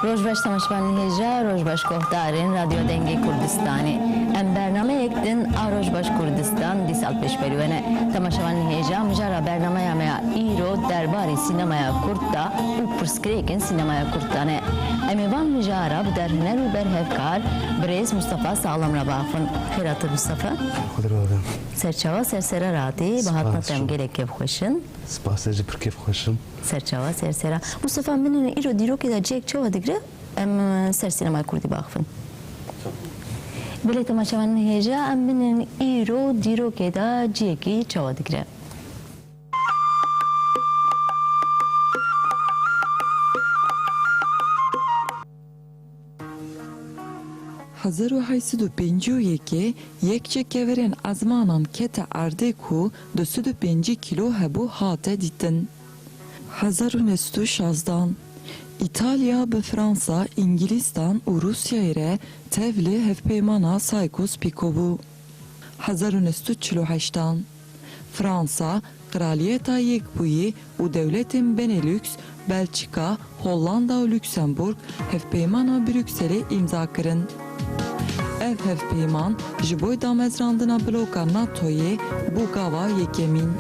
روزباش تماشبان هجا روزباش گفتارین رادیو دنگی کردستانی ام برنامه یک دن روزباش کردستان دی سال پیش بریونه تماشبان هجا مجرا برنامه همه ایرو درباره سینمای کردا و پرسکریکن سینمای کردانه امیوان مجرا بدر هنر و برهفکار بریز مصطفى سالم را بافن خیرات مصطفى خود رو آدم سرچاوا سرسره راتی با حتما تمگیره کیف خوشن سپاس جی پر کیف خوشم سرچاوا سرسره مصطفى من ایرو دیرو که دا جیک چوا دیگره ام سر سینما کردی باخفن بله تماشاوان هجا ام من ایرو دیرو که دا جیکی چوا دیگره 1851 یک çekeverin azmanan kete erde ku 205 kilo hebu hate ditin. 1916 İtalya ve Fransa, İngilizistan ve Rusya ile tevli hevpeymana Saykos Pikovu. 1948 Fransa, Kraliyeta Yekbuyi u devletin Benelux, Belçika, Hollanda ve Lüksemburg hevpeymana Brüksel'e imza kırın. Ev hevpeyman ji boy damezrandina bloka NATO'ye bu gava yekemin.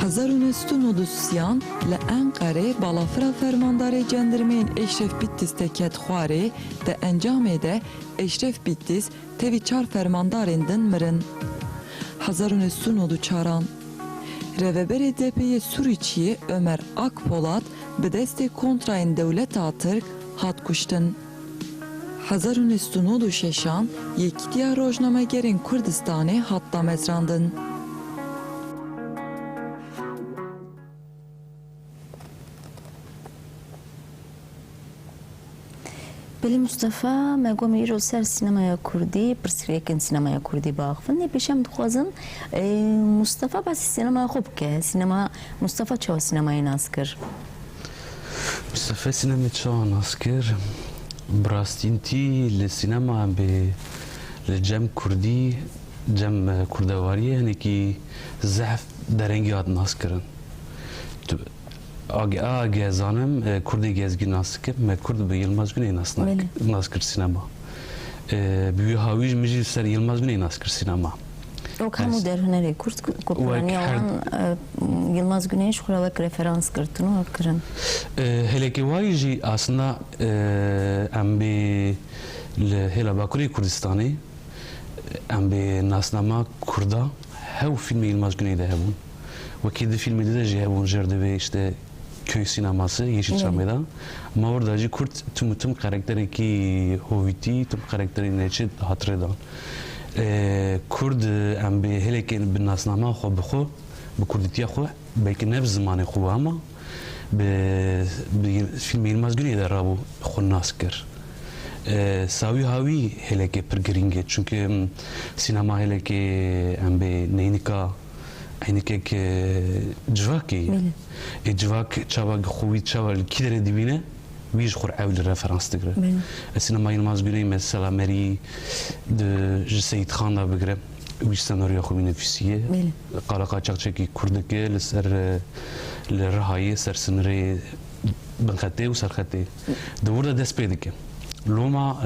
1990 li Enqere balafira fermandarê cendirmeyên Eşref Bittis te ket xwarê de encamê de Eşref Bittis tevî çar fermandarên din mirin. 1994 Rêveberê DP'ye Sûriçiyê Ömer Akpolat bi destê kontrayên dewleta Tirk hat kuştin. 1996 yekîtiya rojnamegerên Kurdistanê hat damezrandin. بله مصطفى ما قوم يجوا سر سينما كردي برسكريكن سينما كردي باخفني بيشم دخوازن مصطفى بس سينما خوب که سينما مصطفى چه سينما ناسكر مصطفى سينما چه ناسكر براستينتي للسينما لجم كردي جم كردواري يعني كي زعف درنگي هات ناسكرن آگه زانم کردی گزگی ناسکر من کرد به یلماز گونه ناسکر سینما بیو هاویج میجی سر یلماز گونه ناسکر سینما او کامو در هنری کرد کپرانی آن یلماز گونهش خورا وک رفرانس کردنو کرن هلی که وایجی اصلا ام به هلا باکوری کردستانی ام به ناسنما کردا هاو فیلم یلماز گونه ده هبون وکی فیلمی ده جه هبون جرده به işte köy sineması Yeşilçam'da. Ama orada acı kurt tüm karakteri ki hoviti tüm karakteri neçe hatırladan. Kurd em bir hele ki bir nasnama xo bxo bu kurditiya xo belki ne zamanı xo ama bir film Yılmaz Güney'de rabu xo naskir. Savi havi hele ki pergeringe çünkü sinema hele ki em bir neynika aynı ki civaki, civak çavak خوی çaval kidere dibine, biz xor evli referans digre. Sinema Yılmaz Güney mesela meri de Seyit Khan'la bigre, üç senaryo xo nefisiye. Qala qaçaqçaki kurdike ser lerahaye ser sınırı bankate ve sarkate. De burada despedike. Loma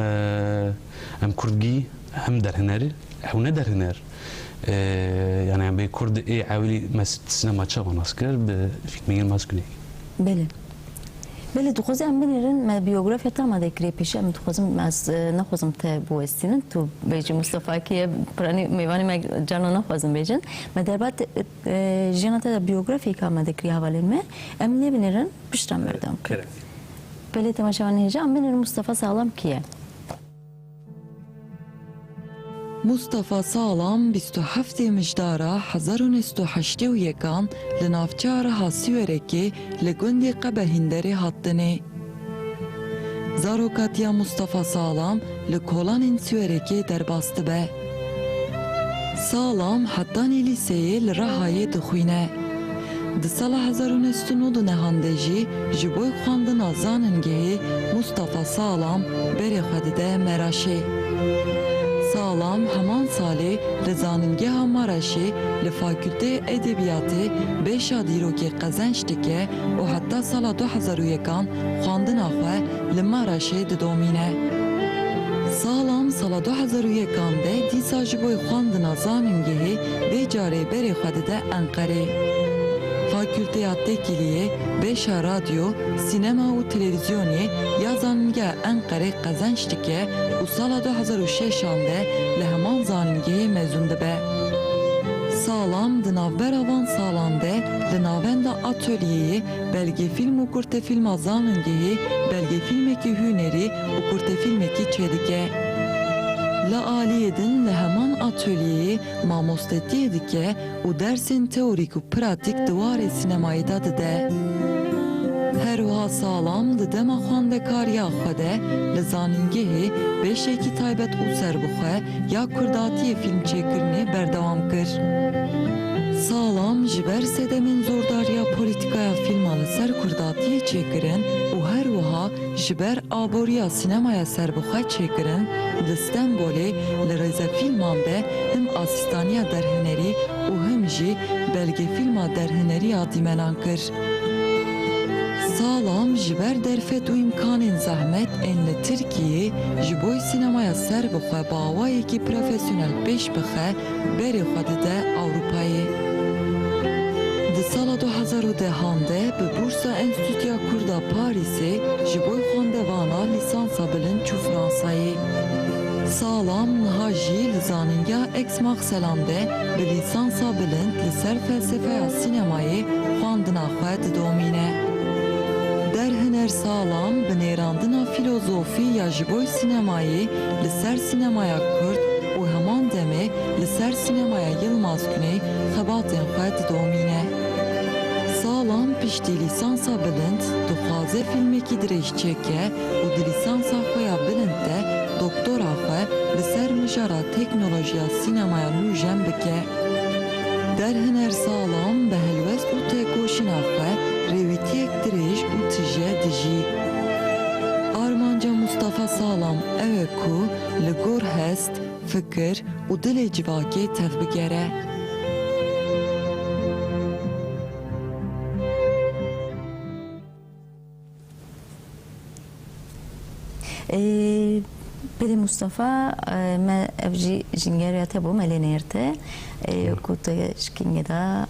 hem kurdgi hem derhineri, hem ne derhiner. يعني عم بكرد ايه عاولي ما سينما تشابه ناسكر بفيلم يلماز güney. بله بله دخوزم بنرن ما بيوغرافيا تاما ذكري بيش ام دخوزم از نخوزم ته بوستين تو بيجي مصطفى كي براني ميواني ما جانا نخوزم بيجن ما دربات جينا تا بيوغرافي كما ذكري حوالين ما ام ني بنرن بيشتم بردم بله تماشاوان هجا ام بنرن مصطفى سالم كيه Mustafa Sağlam 27 مجدارا 1981 li navçara Hasiyereke li gundê Qebehinderê hattinê. Zarokatiya Mustafa Sağlam li kolanên Siwerekê derbas dibe. Sağlam hettanê lîseyê li Rehayê dixwîne. Di sala 1990 jî ji bo xwandina zanîngehê Mustafa Sağlam berê xwe dide Meraşê. Sağlam heman salê li zanîngeha Maraşê li Fakülteyê Edebiyatê bêşa dîrokê qezenç dike û heta sala 2001 xwandina xwe li Maraşê didomîne. Sağlam sala 2001 de dîsa ji bo xwandina zanîngehê vê carê berê xwe dide Enqerê. Fakülteya Tekiliyê, bêşa radyo, sinema û televizyonê ya zanîngeha Enqerê qezenç dike û sala 2006 de li heman zanîngehê mezûn dibe. Sağlam di navbera van salan de li navenda atölyeyê belgefîlm û kurtefîlma zanîngehê belgefîlmekî hunerî û kurtefîlmekî çêdike. Li aliyê din li heman atölyeyê mamostetiyê dike û dersên teorîk û pratik di warê sinemayê de dide. Herwiha Sağlam di dema xwendekariya xwe de li zanîngehê bêşekî taybet û serbixwe ya kurdatiyê fîlmçêkirinê berdewam kir. Sağlam ji ber sedemên zordariya polîtikaya fîlma li ser kurdatiyê çêkirin û herwiha ji ber aboriya sinemaya serbixwe çêkirin, li Stenbolê li rêzefîlman de him asîstaniya derhunerî û him jî belgefîlma derhuneriya dîmenan kir. Sağlam ji ber derfet û imkanên zehmet ên li Tirkiyê ji bo sinemaya serbixwe bawayekî profesyonel pêş bixe berê xwe dide Ewropayê. Di sala 2010 de bi Bursa Enstitüya Kurda Parîsê ji bo xwendevana lîsansa bilind çû Fransayê. Sağlam niha jî li zanîngeha Aix-Marselan de bi lîsansa bilind li ser felsefeya sinemayê xwandina xwe didomîne. Derhuner Sağlam bi nêrandina filozofî ya ji bo sinemayê li ser sinemaya Kurd û heman demê li ser sinemaya Yılmaz Güney xebatên xwe didomîne. Sağlam piştî lîsansa bilind dixwaze fîlmekî dirêj çêke û di lîsansa xwe ya bilind de doktora xwe li ser mijara teknolojiya sinemaya nû jem bike. Derhuner Sağlam bi helwest û têkoşîna xwe rêwîtiyek dirêj û tije dijî. Armanca Mustafa Sağlam ew e ku li gor hest, fikir û dilê civakê tev bigere. Pedi Mustafa me ev jî jingeriya te bû me lê nêrte ku te şikîngê da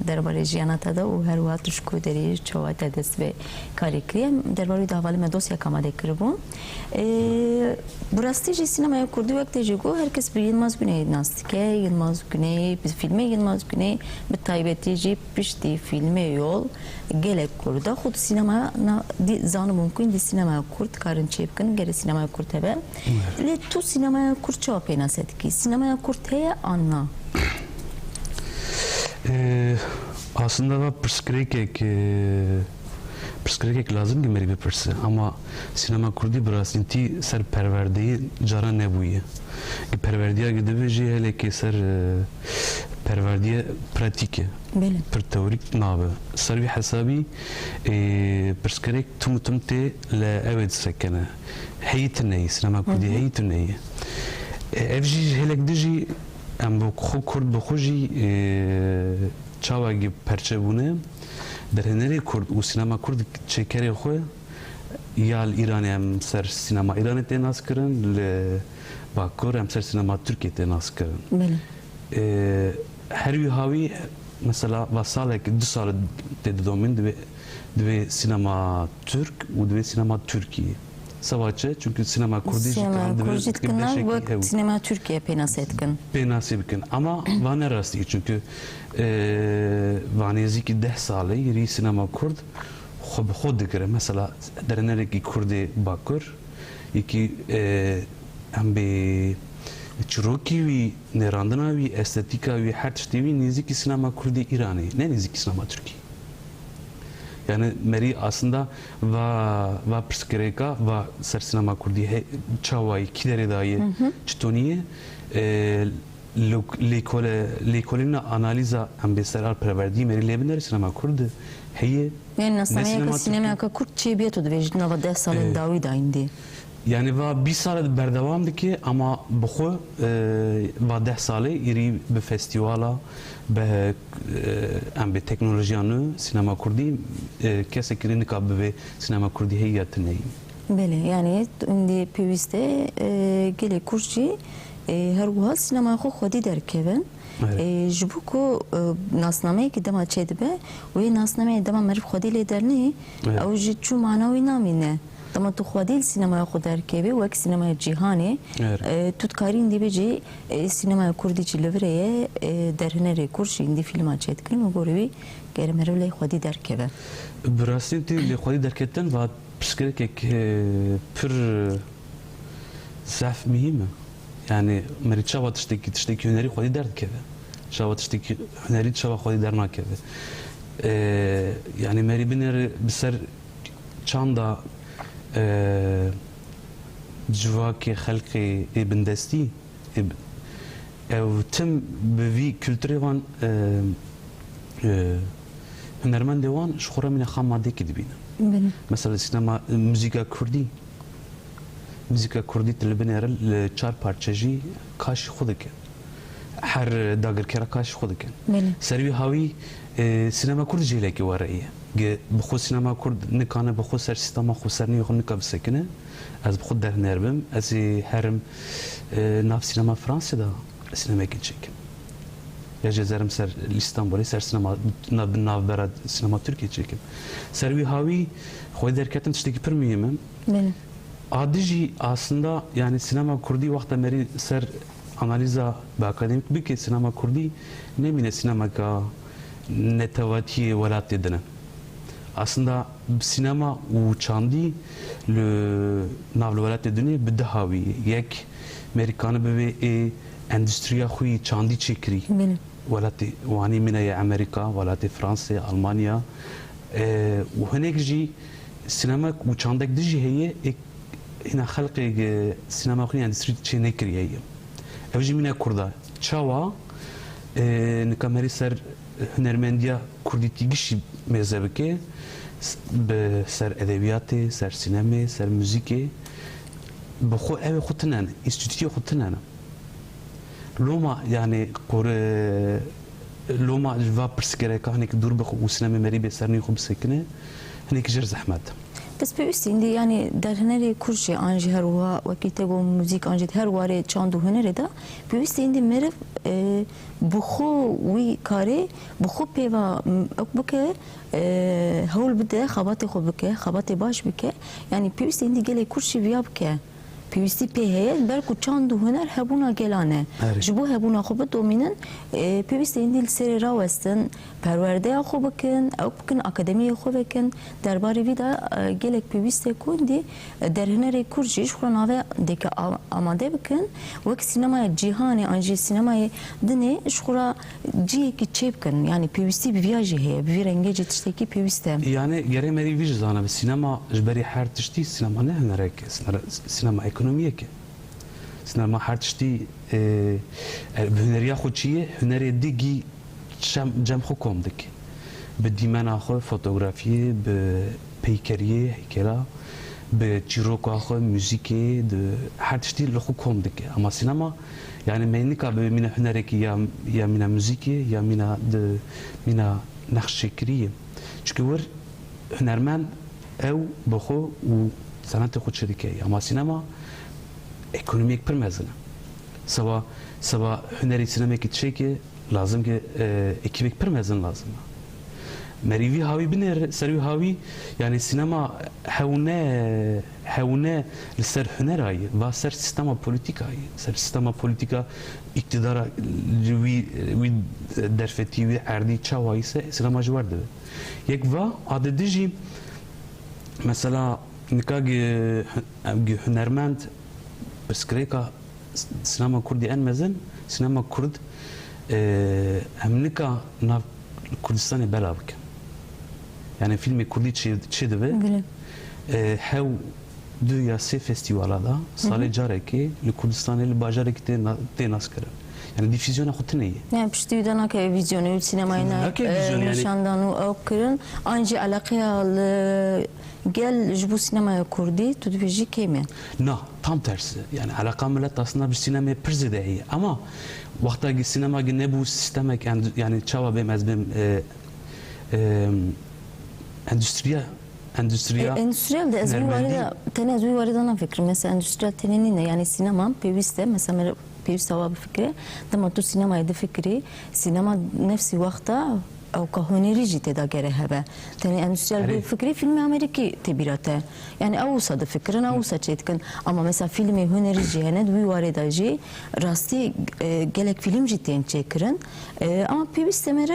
derbarê jiyana te de û herwiha tu ji ku derî çawa te dest vê karê kiriye derbarê davalî me dosyeka me de kiribû. Bi rastî jî sinemaya Kurdî wek te jî got herkes bi Yılmaz Güneyê nas dike. Yılmaz Güney bi fîlmê Yılmaz Güney bi taybetî jî piştî fîlmê yol gelek Kurda xwe tu sinemaya zanibûn ku di sinemaya Kurd karin çê bikin gerê sinemaya Kurd hebe. Lê tu sinemaya Kurd çawa pê nas dikî? Sinemaya Kurd heye an na? Aslında va pirsgirêkek lazım ki merî bipirse ama sinema Kurdî bi rastîntî ser perwerdeyî cara nebûye. Perwerdiya gidibe jî helekê ser perwerdiye pratik e. Pir teorîk nabe. Ser vî hesabî pirsgirêk tim tê li evê disekene. Heyî tuneyî sinema Kurdî heyî tuneyî. Ev jî helek de jî em bi xwe Kurd bi xwe jî çawekî perçebûne derhunerê Kurd û sinema Kurd çêkerê xwe ya li Îranê em ser sinema Îranê tê nas kirin li Bakur em ser sinema Tirkiye tê nas kirin. Her wî havî mesela va salekî 2 sal tê didomîn divê sinema Türk û divê sinema Tirkiye. Savaşçı çünkü sinema Kurdî Sinema Kurdî dikinan wek sinema Tirkiye pê nas dikin. Pê nasê bikin ama van ne rastî çünkü vanêzîkî 10 salê yirî sinema Kurd xwe bi xwe dikire. Mesela dernerekî Kurdê Bakur yekî em bê çirokî wî nêrandina wî estetîka wî her tiştî wî nêzîkî sinema Kurdî Îranê ne nêzîkî sinema Tirkiye. Yani meri aslında va pirsgirêka va ser sinema Kurdî çawayî kî derê dayê çitoniye lêkolîna analîza em bê ser perwerdiyê merî lêbin sinema Kurd heye. Yani sinemaya Kurd çêbiye tu dibêjin nava 10 salên dawî da indî. yani va bir sal berdevam dike ama bu va 10 sale iri bir festivala be em be teknolojiyanı sinema kurdi kese klinika be sinema kurdi heyetine. Bele yani indi piviste gele kurşi her wuha sinema xo xwedî derkevin. Ji bo ku nasnameyekî dema çêdibe wê nasnameyê dema meriv xwedî lê dernê ew ji çû mana wî namîne. Dema tu xwedî sinema xwe derkevî wek sinema cîhanê tu dikarî dî bêjî sinema Kurdî çi li vir ye derhinerê kurşî indi filma çêdikirin û gorî wî gere meriv lê xwedî derkeve. Bi rastî lê xwedî derketin va piştgerekek pir zef mühim. Yani meri çava tiştekî hunerî xwedî derdikeve. Çava tiştekî hunerî çava xwedî dernakeve. Yani meri binêre bi ser çanda civakê xelkê ê bindestî ew tim bi vî kültürê wan hunermendê wan ji xwe re mîne xam madekî dibîne. Mesela sinema müzika Kurdî müzika Kurdî li binêre li 4 parça jî kaşî xwe dike. Her dagirkera kaşî xwe dikin. Serî hawî sinema Kurd jêlekî were ye. Bi xwe sinema Kurd nikane bi xwe ser sistema xweserniyê xwe nika bisekine. Ez bi xwe derhêner bim. Ez ê herim nav sinema Fransa'da sinemekî çêkim. Ya cezerim ser İstanbul'e ser sinema navbera sinema Türkiye çêkim. Serî hawî xwe derketin tiştekî pir mühim. Adi jî aslında yani sinema Kurdî wexta merî ser analiza be akademik bike sinema Kurdî nemîne sinemeka netewatiyê welatê dine. Aslında sinema û çandî li nav li welatê dinê bi di hawî yek Amerikanî bibe endüstriya xwe çandî çêkirî. Welatê wanî mîne ye Amerika, welatê Fransa, Almanya û hinek jî sinema û çandek di jî heye hina xelqê sinema xwe endüstrî çê nekiriye ye. Ev jî mîne Kurda. Çawa nika merî ser hunermendiya Kurdî tîgişî mêze bike bi ser edebiyatê, ser sinemê, ser müzîkê bi xwe evê xwe tune ne, înstitûyê xwe tune ne. Loma yani loma ji va pirsgirêka hinekî dûr bixe û sinemê merî bê serniyê xwe bisekine hinekî jêr zehmet. Dest pêwîstî indi yani derhinerê Kurşê an jî her wiha wekî te got müzik an jî her warê çand û hunerê de pêwîstî indi meriv bi xwe wî karê bi xwe pêva ew bike hewl bide xebatê xwe bike xebatê baş bike yani pêwîstî indi gelê Kurşî viya bike. Pêwîstî pê heye berku çand û huner hebûna gelan e. Ji bo hebûna xwe bidomînin pêwîstî indi li serê rawestin perwerdeya xwe bikin ew bikin akademiyê xwe bikin derbarê vî de gelek pêwîst e ku indi derhinerê Kurd jî ji xwe nave deke amade bikin wek sinemaya cîhanê an jî sinemayê dinê ji xwe ciyekî çê bikin yani pêwîstî bi viya jî heye bi vî rengê jî tiştekî pêwîst e. Yani gerê merî vî ji zana bi sinema ji berî her tiştî sinema ne hunerek sinema ekonomiyek e. Sinema her tiştî bi huneriya xwe çi ye hunerê digî cem xwe kom dike. Bi dîmena xwe fotografiyê, bi peykeriyê heykela, bi çîroka xwe müzîkê her tiştî li xwe kom dike. Ama sinema yani meynika bi mîna hunerekî ya mîna müzîkê ya mîna nexşekiriyê. Çünkü wir hunermend ew bi xwe û sanatê xwe çi dike. Ama sinema ekonomiyek pir mezin e. Sava hunerê sinemekî çêkê lazım ki ekibek pir mezin lazım e. Merî vî hawî binêre ser wî hawî yani sinema hewne li ser hunera ye va ser sistema polîtîka ye. Ser sistema polîtîka iktidara wî derfetî wî erdî çawa ise sinema ji wer dibe. Yek va adedî jî mesela nikagî hunermend pirsgirêka sinema Kurdî en mezin sinema Kurd em nika nav Kurdistanê bela bikin. Yani filmê Kurdî çê dibe hew du ya sê festîvala da salê carekê li Kurdistanê li bajarekî tê naskirin. yani difüzyona xutneyi. Yani pişti dana ke vizyonu sinemayına Nake vizyonu yani- nişandanı okırın anca alakaya gel bu sinemaya kurdi tudviji kemen. Na, tam tersi. Yani alaka millet aslında bir sinemaya pırze değil. Ama vaktaki sinema ne bu sistemek yani çava bemez bem endüstriye Endüstriyel de ezvi var da tene ezvi var da fikri mesela endüstriyel tenenin ne yani sinema peviste mesela peviste var bir fikri ama tu sinemaya da fikri sinema nefsi vakta او كهنريجي تدا جره هبه تاني اندستريال بالفكري فيلم امريكي تبيرته يعني اوسط فكرنا اوسط شيتكن اما مثلا فيلم هنريجي هند وي وارداجي راستي جلك فيلم جتين تشكرن اما بيستمر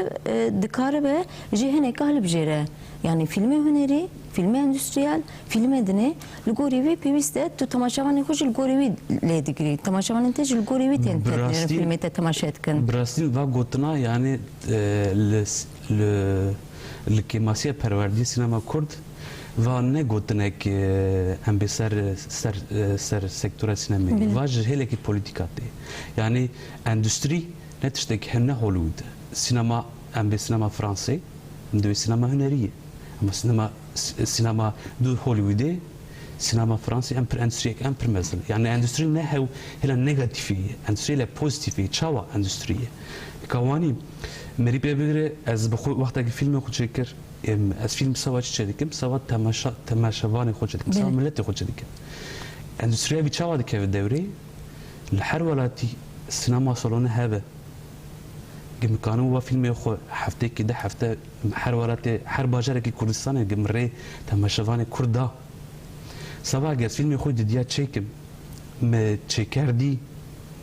دكاره به جهنه قالب جره yani filmi hüneri, filmi endüstriyel, film edine, lugorivi piviste tu tamaşavanı hoş lugorivi ledigri, tamaşavanın tej lugorivi tentet filmi te tamaşa etkin. Brastin va gotna yani le kemasiye perverdi sinema kurd va ne gotna ki hem bir ser sektöre sinema va hele ki politikatı. Yani endüstri ne tiştek henne Hollywood. Sinema hem bir sinema Fransız hem de sinema hüneriye. Ama sinema du Hollywood'e sinema Fransa endüstriye mesela yani endüstri ne hele negatifi endüstriyle pozitifi çava endüstriye kavani meri bebere az bu vaktaki filmi koçeker az film savaş çekikim savaş temaşavanı koçekim savaş milleti koçekim endüstriye bir çava dike devri her velati sinema salonu hebe كانوا هو فيلم يخو حفتي كده حفته حر وراتي حر باجرك كردستان جمري تماشفاني كردا سواء جالس فيلم يخو ديا تشيكم ما تشيكر دي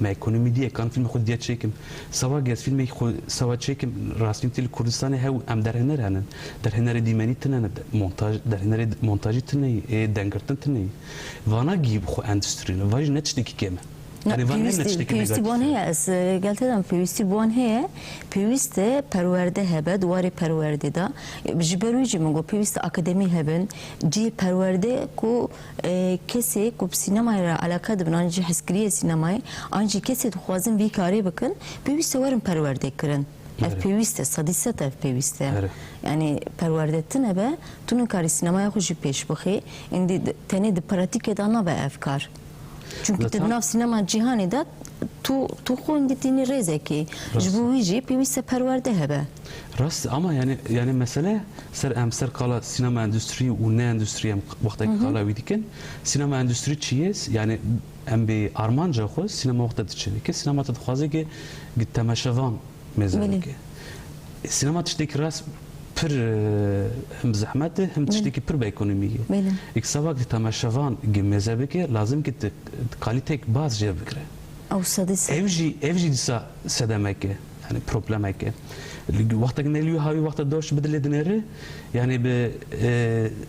ما ايكونومي دي كان فيلم يخو ديا تشيكم سواء جالس فيلم يخو سواء تشيكم راسين تل كردستان هو ام درهنر هنن درهنر ديماني تنن مونتاج درهنر مونتاج تني دنگرتن تني وانا جيب خو اندستري واج نتشتكي كيما Yani piyüsti buan heye ez gelteden piyüsti buan heye piyüsti perverde hebe duvarı perverde da jiberuji mungo piyüsti akademi hebben ci perverde ku kesi ku sinemaya alaka dibin anji heskriye sinemaya anji kesi xwazin vî karê bikin piyüsti warin perverde kirin ev piyüsti sadîset ev piyüsti yani perverdetin hebe tunun karî sinemaya xwe jî pêş bixî indi tenê di pratikê da nabe ev kar. Çünkü tednav sinema cihani da tu xun gittiğini rezeki jbuici pivise perverde hebe. Rast ama yani mesele ser kala sinema endüstri u ne endüstriye vaktaki kala vidiken sinema endüstri çiyes yani em bir armanca xo sinema vakta tçelike sinema ta xwaze ki git temaşavan mezalike. Sinema tçdeki rast پر هم زحمته هم تشتكي پر بإيكونومية. إكسابك تماشفان جمزة بك لازم كت كاليتك باز جاب بكرة. أو سادس. أفجي دسا سدمك يعني بروبلمك. وقتك نليو هاي وقت دوش بدل دنيره يعني ب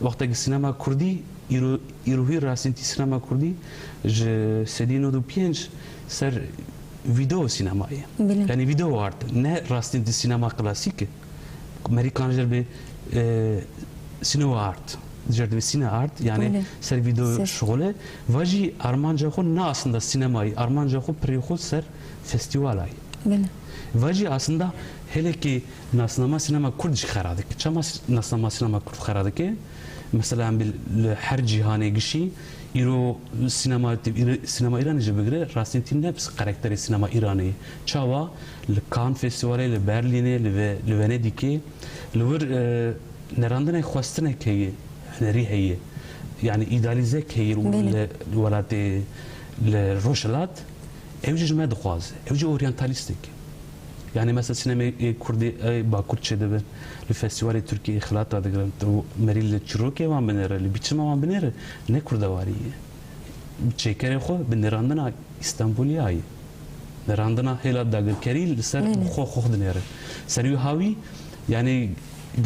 وقتك السينما كردي يروي راسين السينما كردي ج سدينو دو بينج سر فيديو سينمائي. يعني فيديو آرت نه راسين السينما كلاسيك. Amerikan bir sinema art, bir sinema art yani ser video şöyle, vaji Armanca xo ne aslında sinemayı, Armanca xo priyxo ser festivalay. Vaji aslında hele ki nasnama sinema Kurdiş xaradık, çama nasnama sinema Kurd xaradık. Mesela bir her cihane gişi, İro sinema İran'ı bugre rastin ne karakteri sinema İran'ı. Çava, Cannes Festivali, Berlin'e, Venedik'e, lüver nerandın xwastın ki hüneri heye. Yani idealize ki velatı roşalat, evci me dixwaz, evci oryantalistik. Yani mesela sinema Kurdi Bakurçe de li festivali Türkiye xilata digram meril çiroke van benere li biçim van benere ne Kurdawariye çekere xo benerandana İstanbul'ya ay nerandana hela dagirkeri ser xo xo denere seriyo havi yani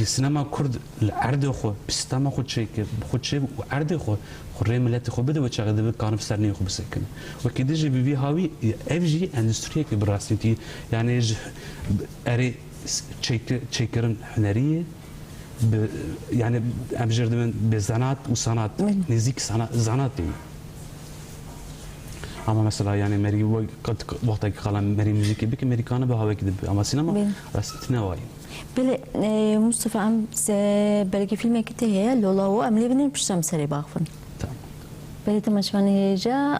sinema Kurd l'arde xo bistama xo çeke xo çe arde xo xurre milleti xo bede çağda be kanıf serni xo bisekin ve kidije bi havi evji endüstriye ki brasiti yani eri çekerin hüneriye yani emjirdimin be zanat u sanat nezik sanat değil اما مثلا يعني مری وقتی که خاله مری موزیکی بک امریکانه به هوا کده اما سینما راست نوایی بله مصطفى ام بلکه فیلم کته هی لولا و عملی بنیم پشتم سری باقفن تمام بله تماشاوان هیجا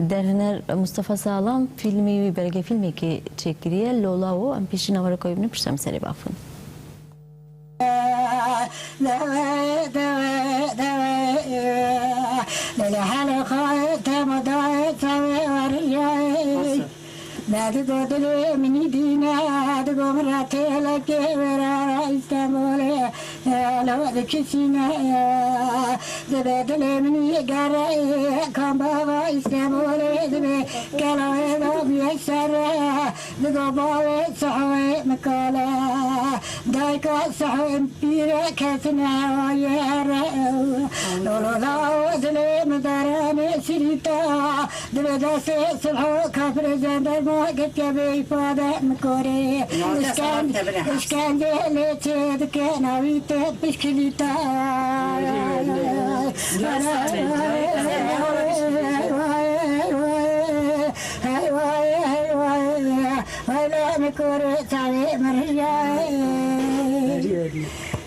در هنر مصطفى سالم فیلمی بلکه فیلمی که چکریه لولا و ام پیشی نوار کوی بنیم پشتم سری باقفن بعد قدر مني دينا بعد قمرات لك ورا استمول لو ذكسينا بعد مني قرا كم بابا استمول كلام بيسر بقبال صحوي مكالا دايك صحوي بيرا كسنا ويا لولا لا دل مدارني سريتا دبداس صحو كفر زندر قد كبي فاضع مكوري إشكال ليتي دكنا ويتي بشكليتا ولا مكوري تعي مرياي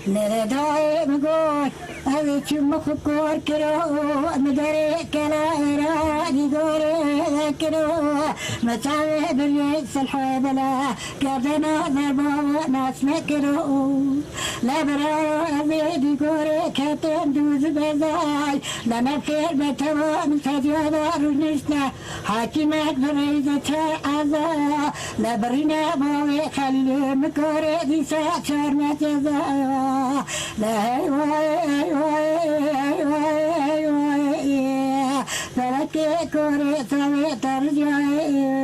نرداي مقول هذه شو مخكور كرو مدري كلا رادي قولي كرو متعوي بريس الحبلة قدنا ضربوا ناس مكرو لا برا أبيدي قولي كتن دوز بزاي لنا خير بتوا من سجادة رجنشنا حاكمات بريزة عزا لا برينا بوي خلي مكوري دي ساتشار مجزا لا فلكي كوري سوي ترجعي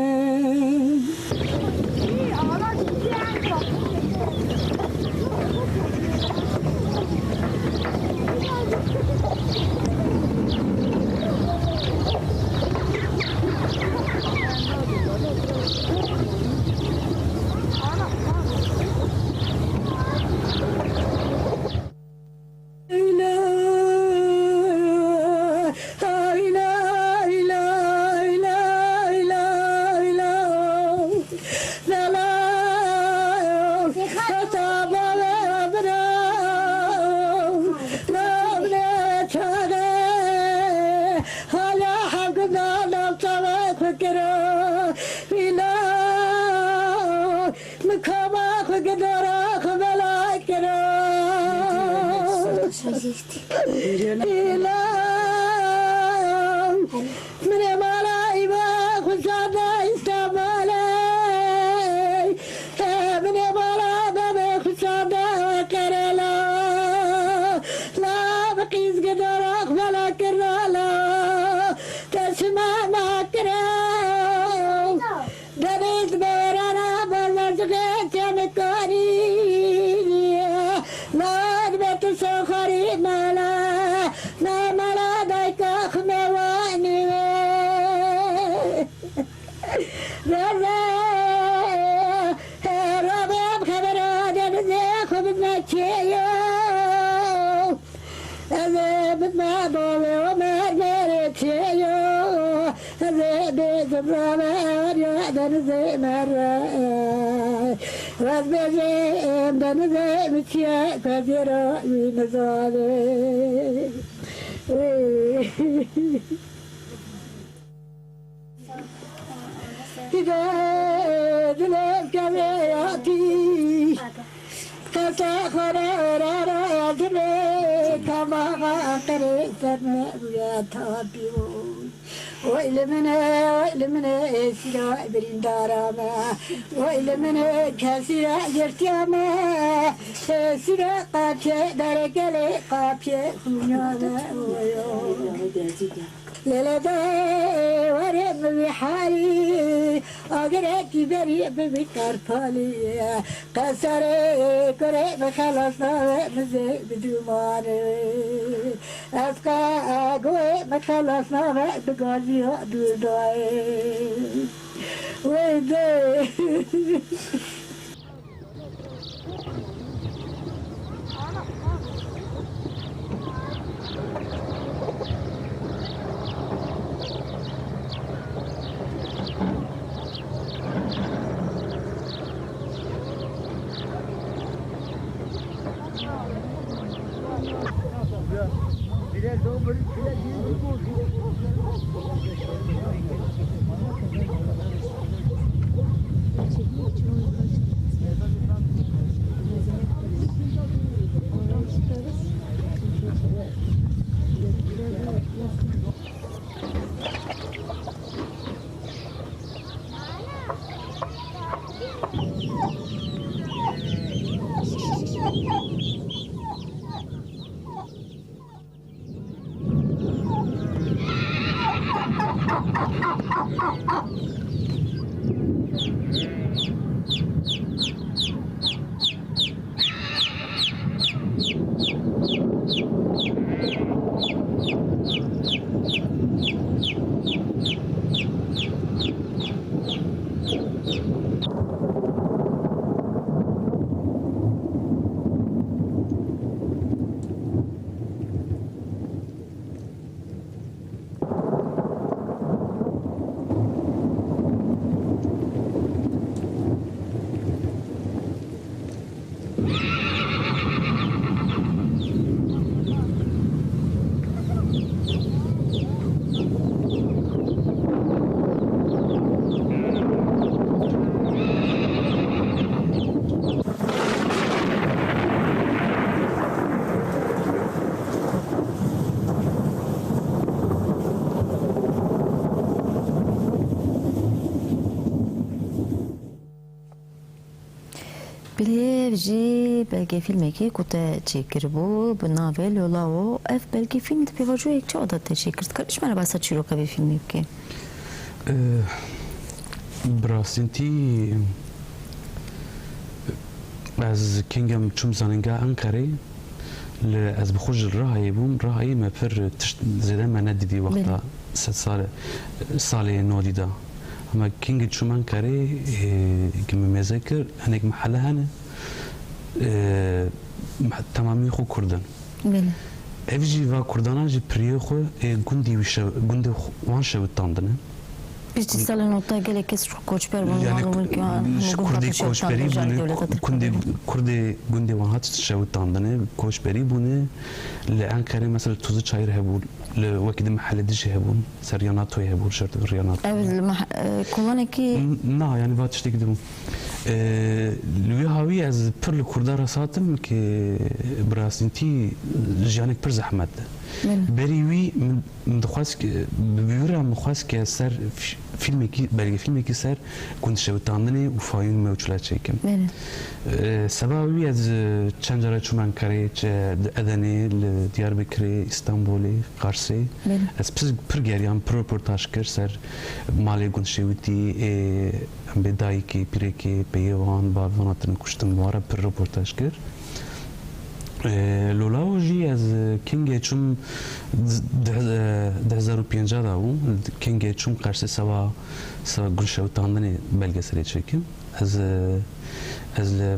وإلمنا سراء برنداراما وإلمنا كاسراء جرتياما سراء قابية داركالي قابية خنيانا للدا ورم بحالي أقرأك بريء بكارفالي قصري كري بخلصنا مزي بدوماني أفكا أقوي بخلصنا بقاضي دودوي ويدي Bilyev jî belge filmekî ku te çêkiribû bi navê Lolao ev belge film di pêvajoyek çawa da te çêkirt? Kardeş me basa çîroka vê filmê bike. Birastîntî ez kengem çûm zanîngeha Enqereyê li ez bi xwe ji Rahayê bûm. Rahayê me pir tişt zêde me nedîdî wexta salê nodî da. Ama kengê çûm Enqereyê ke me mêze kir hinek mehle hene temamî xwe Kurd in. Ev jî va Kurdanan jî piriyê xwe gundê wan şewitandine. Piştî salên nota gelek kes koçber bûn Kurdê koçberî bûne gundê wan hat şewitandine koçberî bûne li Enqereyê mesela Tuzlu Çayır hebû li wekî di mehele dijî hebûn Seryana Toy hebû şert Riyana ev kolanekî na yani va tiştekî dibû li wî havî ez pir li Kurda resatim ki birastîntî jiyanek pir zehmet e berî wî min dixwast bi wîra min xwast ke ser filmekî belge filmekî ser gund şewitandinê û fayûn me û çila çêkim seba wî ez çend cara çûm Enqereyê di Edenê li Diyarbekirê İstanbulê Qarsê ez pir geriyan pir reportaj kir ser malê gund şewitî em bê dayîkê pîrekê peyê wan bavê wan hatin kuştin wara pir reportaj kir Lolao jî ez kengê çûm 2005 da bû kengê çûm Qarsê seva gund şewitandinê belgeselê çêkim ez li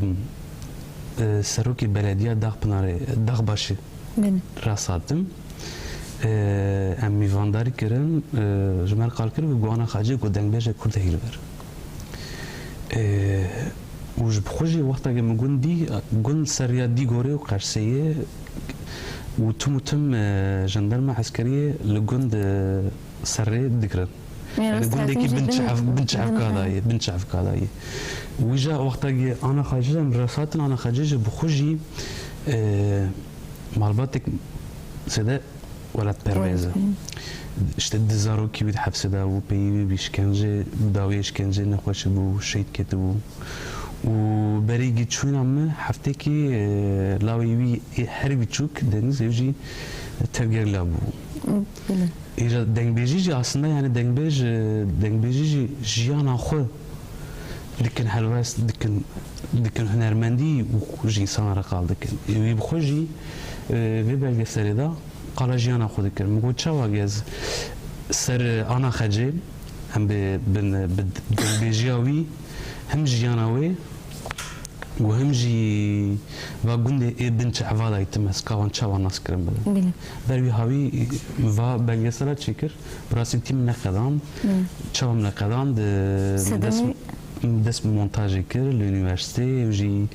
serokê belediya Daxpınarê Daxbaşê rasatim em mîvandarî kirin ji me qal kir û gu ana xacê ku dengbêje Kurd hîlber û ji bi xwe jî wextekê min gund seriya Dîgorê û Qarseyê û tim jandarma heskeriyê li gund serrê dikirin gundekî bin çavka dayê wî ja wextekê ana xacê em resatin ana xacê ji bi xwe jî malbatek zêde welatpervêz e işte di zarokî wî di hepsê da û peyî wî bî işkence dawiyê işkence nexweşî bû şehîd ketibû û berî çûna me heftekî lawê wî herî biçûk deniz ev jî tevgerla bû îja dengbêjî jî aslında yani dengbêjî jî jiyana xwe dikin helwest dikin hunermendî û ji însana re qal dikin wî bi xwe jî vê belgeselê da qala jiyana xwe dikir min got çawa gez ser ana xecê hem bi dengbêjiya wî hem jiyana wê û hem jî va gundê ê bin çehva dayî tim ez kavan çawa nas kirin bide ber wî havî va belgesela çêkir birastî tîm neqedan çawa min neqedan دست به مونتاژ کرد لونیورسیته وجی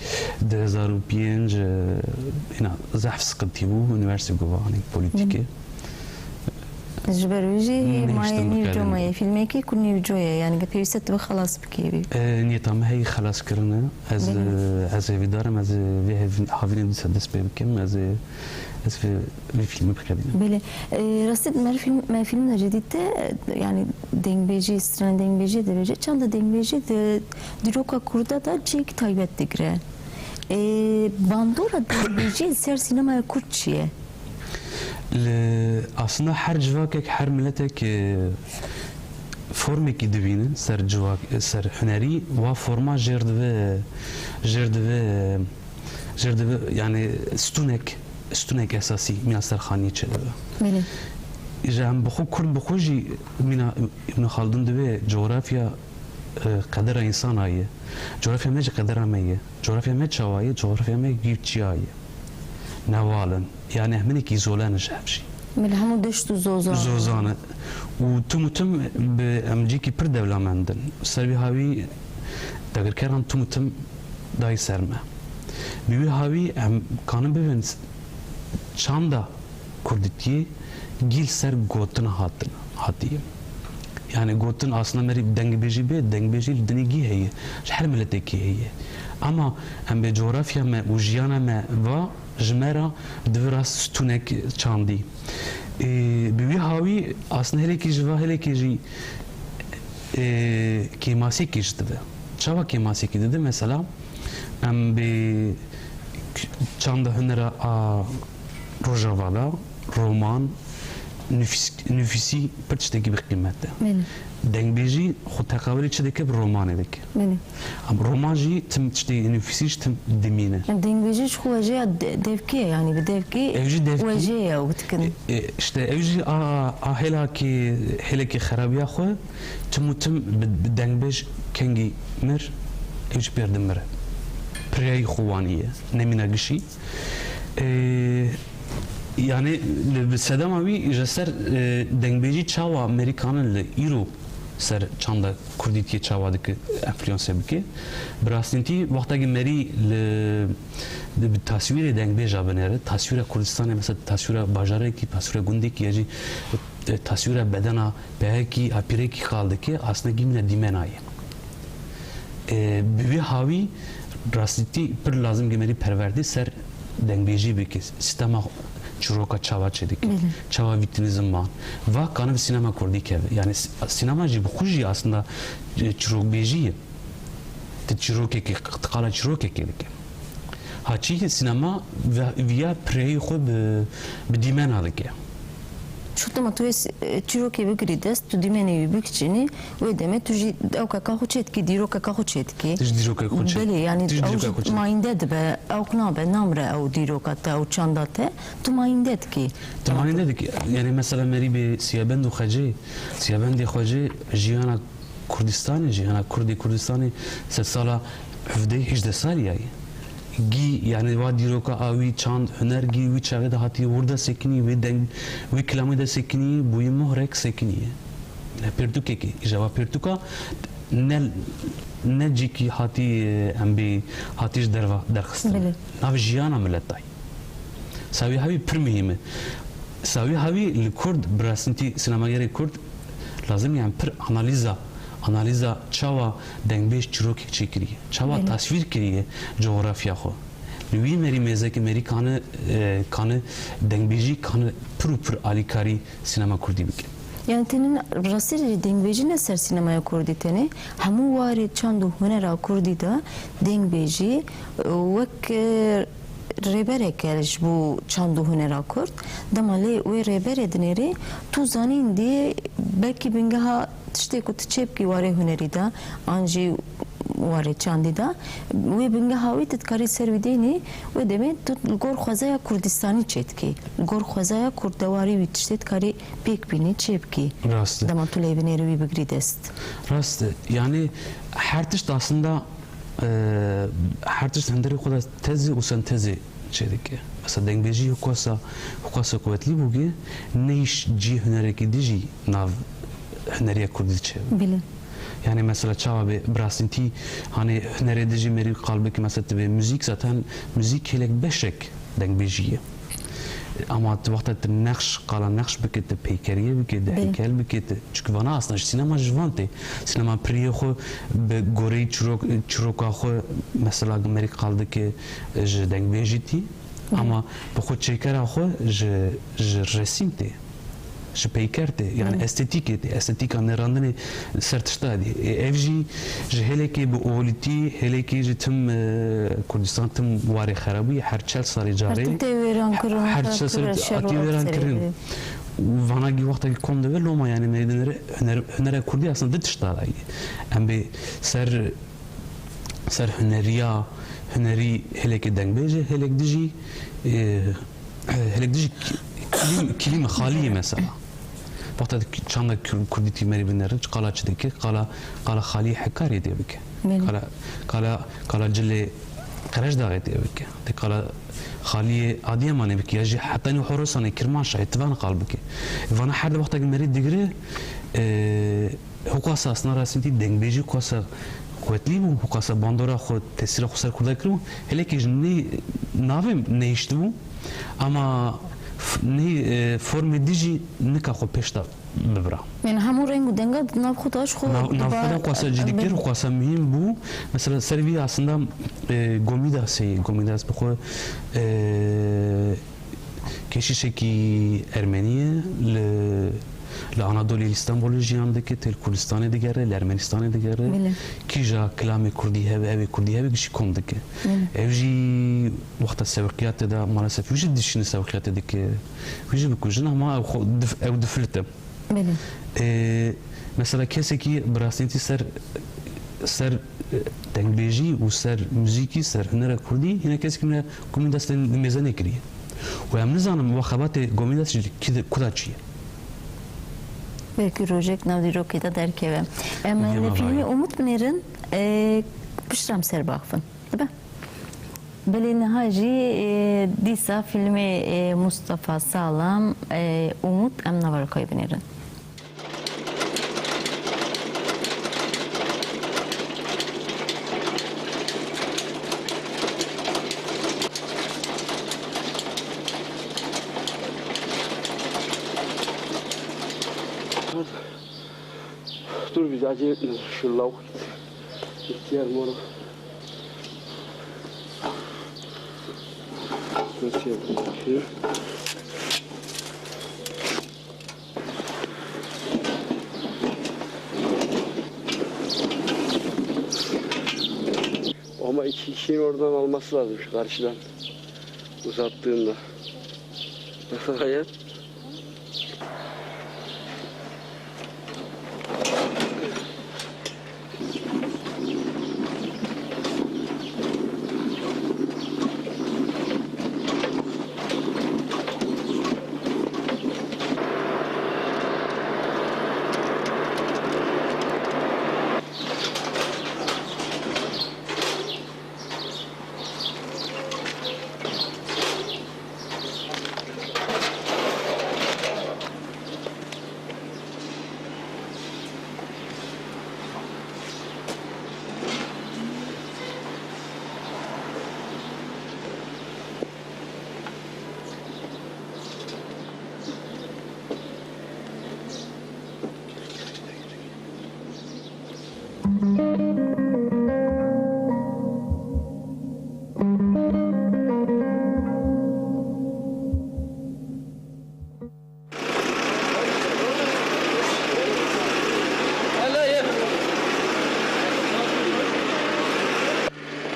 2005 اینا زحف سقطی بو یونیورسیته گوانی پولیتیکه جبروجي ما نيشتم نيجو مكالمة. ما فيلمي كي كون نيجويا يعني كبيرست خلاص بكيبي نیتام هی خلاص کردن از ویدارم از هاوین دیس دست به بکم از في فيلم بخلينا بله رصيد ما فيلم جديد يعني دنگبيجي ستران دنگبيجي درجه چند دنگبيجي دروكا كوردا دا جيك تايبت دگره باندورا دنگبيجي سر سينما كورد چیه aslında her civakek her milletek formeki dibine ser civak ser hüneri ve forma jerdve yani stunek esası mina serxani çedeve. بله جام بخو كل بخوجي من ابن خلدون دبي جغرافيا قدر انسان آيه جغرافيا مج قدر ميه جغرافيا مج شوايه جغرافيا مج جيبچي نوالن يعني همنك يزولان شابشي بله همو دشت و زوزان زوزانه وتمتم بامجيكي بر دولامندن سربي هاوي دغر كان تمتم داي سرمه بيبي هاوي كانن ببن çanda kurditiye gil ser gotun hatiye yani gotun aslında meri dengbeji denigi heye her milleteki heye ama hem be coğrafya me ujiyana me va jmera dviras stunek çandi bibi havi aslında hele ki kemasi kişti çava kemasi ki dedi mesela hem be çanda hünera Rojavala, roman, nüfisi pırçtaki bir kıymette. Dengbeji xutakavali çedeke bir roman edek. Ama romanji tüm işte nüfisi tüm demine. دنگبيجي شو وجهه devki yani bir devki Evji devki. وجهه وتكن İşte evji hele ki xarabiya xo tüm dengbej kengi mir evji perdim mir. Prey xuvaniye nemina gişi. Yani Sedam abi jeser dengbeji çava Amerikanın le İro ser çanda Kurditiye çavadık enfluense bike. Brasinti vaxtaki meri le bir tasvir dengbeja benere tasvira Kurdistan'a mesela tasvira bajara ki tasvira gundeki yaji tasvira bedena belki apireki kaldı ki aslında gimne dimenayı. Bir havi Brasinti per lazım gemeri perverdi ser dengbeji bike sistema çuroka çava çedik. Çava vitini zaman. Va kanı bir sinema kurdi kev. Yani sinemacı bu kuji aslında çurok bejiye. Te çurok ki tıkala çurok ki. Haçi sinema via prey xo be dimen alık. Şu da tu çiroke bir grides tu dimeni bir küçüğünü ve demet tu o kaka hoçet ki diro kaka hoçet ki. Diro kaka hoçet. Beli yani o minded be o knabe namre o diro kata o çandate tu minded ki. Tu minded ki yani mesela meri bir siyabend u xace siyabend xace jiyana Kurdistan'ı jiyana Kurdistan'ı sala hüvde hiç de sariyayı. Yani va diroka avi çand hüner gi vi çave da hati orada sekini ve deng ve kilame da sekini bu muhrek sekini ne pertuke ki java pertuka ne jiki hati ambi hatiş derva derxist nav jiyana milletay savi havi primihime savi havi li kurd brasinti sinemageri kurd lazım yani per analiza çava dengbeş çirok çekiriye çava tasvir kiriye coğrafya xo Lui meri mezeki meri kanı dengbeji kanı pur alikari sinema kurdi bike. Yani tenin rasir dengbeji ne ser sinemaya kurdi teni hamu vari çandu hunera kurdi da dengbeji vek reberek eriş bu çandu hunera kurd damale ve reber edineri tu zanin diye belki bingaha işte kut çepki vari huneri da anji وارد چاندی دا و بنگه هاوی تدکاری سرویدینی و دمه تو گور خوازای کردستانی چید کی گور خوازای کردواری ویتشت کاری پیک بینی چیب کی راست دما تو لیبینی روی بگری دست راست yani her tişt aslında her tişt henderi kuda tezi u sentezi çedik mesela dengbeji hukasa kuvvetli bugi ne iş ci hünereki diji nav hüneriye kurdi çev bile Yani mesela çava ve brasinti hani neredici meri kalbi ki mesela ve müzik zaten müzik helek beşek denk bejiye. Ama vakti nakş kala nakş bikete peykeriye bikete heykel bikete çünkü bana aslında sinema jvante sinema priye xo be gorey çurok xo mesela Amerika kaldı ki je denk bejiti ama bu xo çeker xo je resimte je peykerte yani estetik anerandını sertiştadi evji je heleki bu oliti heleki je tüm Kurdistan tüm vare xarabi her çel sarı cari her çel sarı ativeran kirin vanagi vakti kondu ve loma yani meydanları hünere kurdi aslında dıtıştadi em ser hüneri heleki dengbeji helek diji kelime haliye mesela. Vakti çanda Kurditi meribinlerin kalaçıdaki kala hali Hakkari diye bike. Kala cille Karajdağ diye bike. Kala hali Adıyaman bike. Yaji hatta ne Horasan'ı Kirmanşah etvan kalbike. Vana her de vakti merid digri hukasa asna rasinti dengbeji hukasa kuvvetli mi hukasa bandora xo tesira xusar kurda kırım. Hele ki ne navim ne işti bu ama ne form dici ne ka xo peşta bibra. Yani hamur rengu denga nav xutaş xo. Navxada kuasa cidikir kuasa mühim bu. Mesela servi aslında gomidas bu xo keşişeki Ermeniye le Anadolu İstanbul jiyandaki tel Kurdistan'e de gere, Ermenistan'e de gere. Kija kelame Kurdi ev Kurdi ev kişi komdaki. Evji vakta sevkiyatı da maalesef vücut dişini sevkiyatı deki vücut bir kujun ama ev düflüte. Mesela keseki brasinti ser dengbeji u ser müziki ser hünere Kurdi yine keseki komündasten mezane kiriye. Ve em nizanım vakabate komündasçı kudaçiye. Belki rojek navdi roketa derkeve. Ama filmi umut nerin pişram serbakfın. Değil mi? Belini hacı disa filmi Mustafa Sağlam umut emna var kaybınerin. Dur biz acele etmeyiz. Şu lavuk ihtiyar mı onu? Nasıl yapayım? Ama iki kişinin oradan alması lazım şu karşıdan. Uzattığında. Nasıl hayat?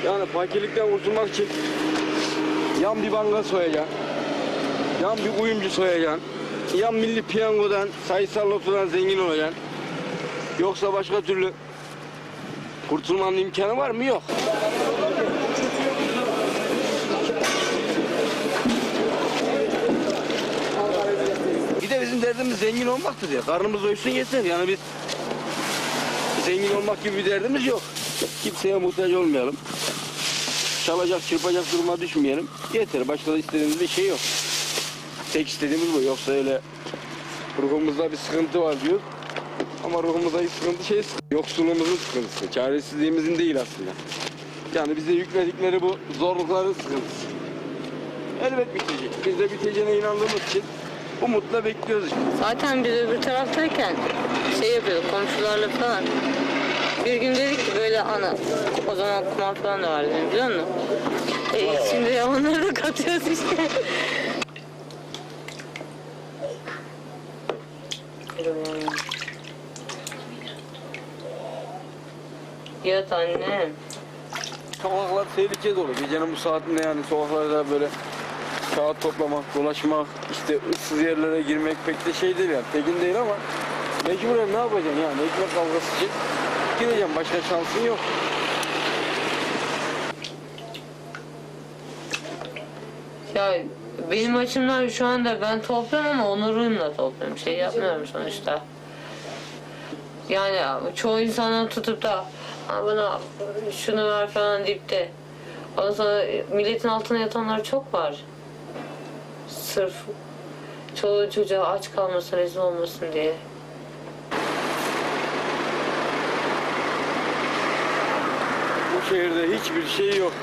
Yani fakirlikten kurtulmak için yan bir banka soyacaksın, yan bir kuyumcu soyacaksın, yan milli piyangodan, sayısal lotodan zengin olacaksın. Yoksa başka türlü kurtulmanın imkanı var mı? Yok. Bir de bizim derdimiz zengin olmaktır ya. Karnımız doysun yeter. Yani biz zengin olmak gibi bir derdimiz yok. Kimseye muhtaç olmayalım. Çalacak, çırpacak duruma düşmeyelim. Yeter. Başka da istediğimiz bir şey yok. Tek istediğimiz bu. Yoksa öyle ruhumuzda bir sıkıntı var diyor. Ama ruhumuzdaki sıkıntı yoksulluğumuzun sıkıntısı. Çaresizliğimizin değil aslında. Yani bize yükledikleri bu zorlukların sıkıntısı. Elbet bitecek. Biz de biteceğine inandığımız için umutla bekliyoruz işte. Zaten biz öbür taraftayken şey yapıyorduk komşularla falan. Bir gün dedik ki böyle ana, o zaman kumar falan da vardı biliyor musun? Şimdi onları da katıyoruz işte. Yat annem. Sokaklar tehlike dolu. Gecenin bu saatinde yani sokaklarda böyle kağıt toplamak, dolaşmak, işte ıssız yerlere girmek pek de şey değil yani. Tekin değil ama mecburen ne yapacaksın yani? Ekmek kavgası için gireceğim. Başka şansın yok. Ya benim açımdan şu anda ben topluyorum ama onurumla topluyorum. Şey yapmıyorum sonuçta. Yani çoğu insanın tutup da bana şunu ver falan deyip de ondan sonra milletin altına yatanlar çok var. Sırf çoğu çocuğa aç kalmasın, rezil olmasın diye. Bu şehirde hiçbir şey yok.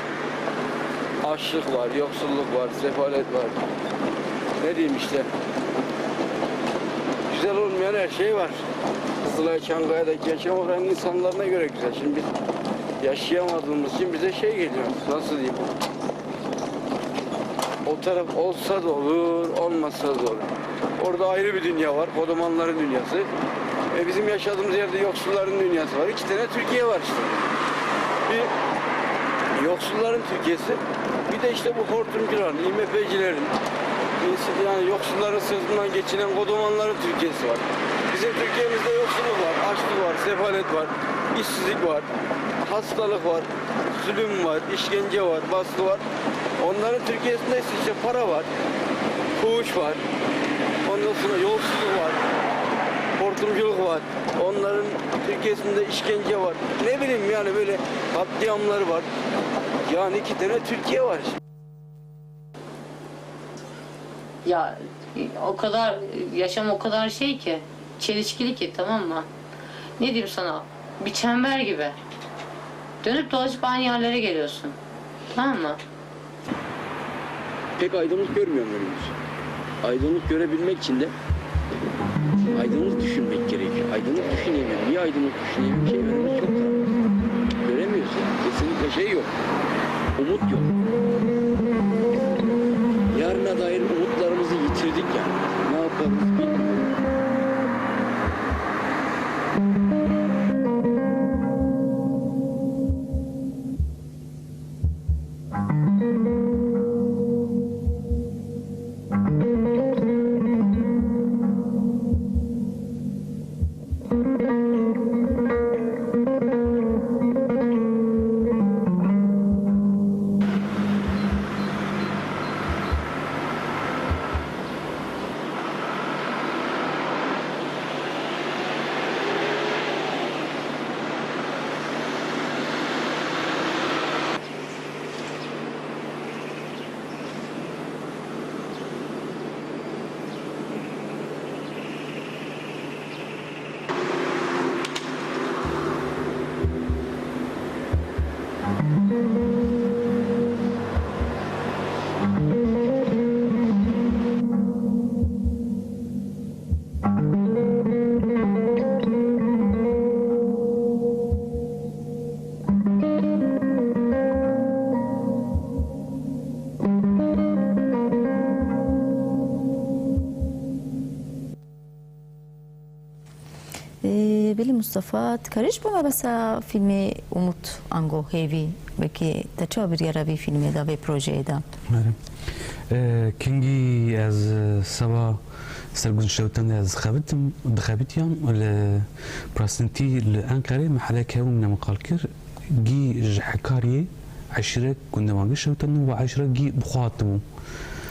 Açlık var, yoksulluk var, sefalet var. Ne diyeyim işte. Güzel olmayan her şey var. Kızılay, Çankaya'daki yaşam oranın insanlarına göre güzel. Şimdi biz yaşayamadığımız için bize şey geliyor. Nasıl diyeyim? O taraf olsa da olur, olmasa da olur. Orada ayrı bir dünya var. Kodomanların dünyası. Bizim yaşadığımız yerde yoksulların dünyası var. İki tane Türkiye var işte. Bir yoksulların Türkiye'si, bir de işte bu hortumcuların, IMF'cilerin, yani yoksulların sırtından geçinen kodomanların Türkiye'si var. Bizim Türkiye'mizde yoksulluk var, açlık var, sefalet var, işsizlik var, hastalık var, zulüm var, işkence var, baskı var. Onların Türkiye'sinde ise işte para var, fuhuş var, ondan sonra yolsuzluk var, hortumculuk var. Onların Türkiye'sinde işkence var. Ne bileyim yani böyle katliamları var. Yani iki tane Türkiye var. Ya o kadar yaşam o kadar şey ki, çelişkili ki, tamam mı? Ne diyeyim sana? Bir çember gibi. Dönüp dolaşıp aynı yerlere geliyorsun. Tamam mı? Pek aydınlık görmüyorum önümüz. Aydınlık görebilmek için de aydınlık düşünmek gerekiyor. Aydınlık düşünemiyorum. Niye aydınlık düşünemiyorum? Şey önümüz çok karanlık. Göremiyorsun. Kesinlikle şey yok. Umut yok. Yarına dair umutlarımızı yitirdik yani. Ne yaparız bilmiyorum. بلی مصطفى تکرش با بسا فیلم umut ango hevi belki ta çabir yara bir filmi da ve proje da. Kingi az sabah سرقون شوتن از خابتم دخابتيام البراسنتي الأنقرة محلك هو من مقال كر جي حكارية عشرة كنا ما قش شوتن وعشرة جي بخاطبو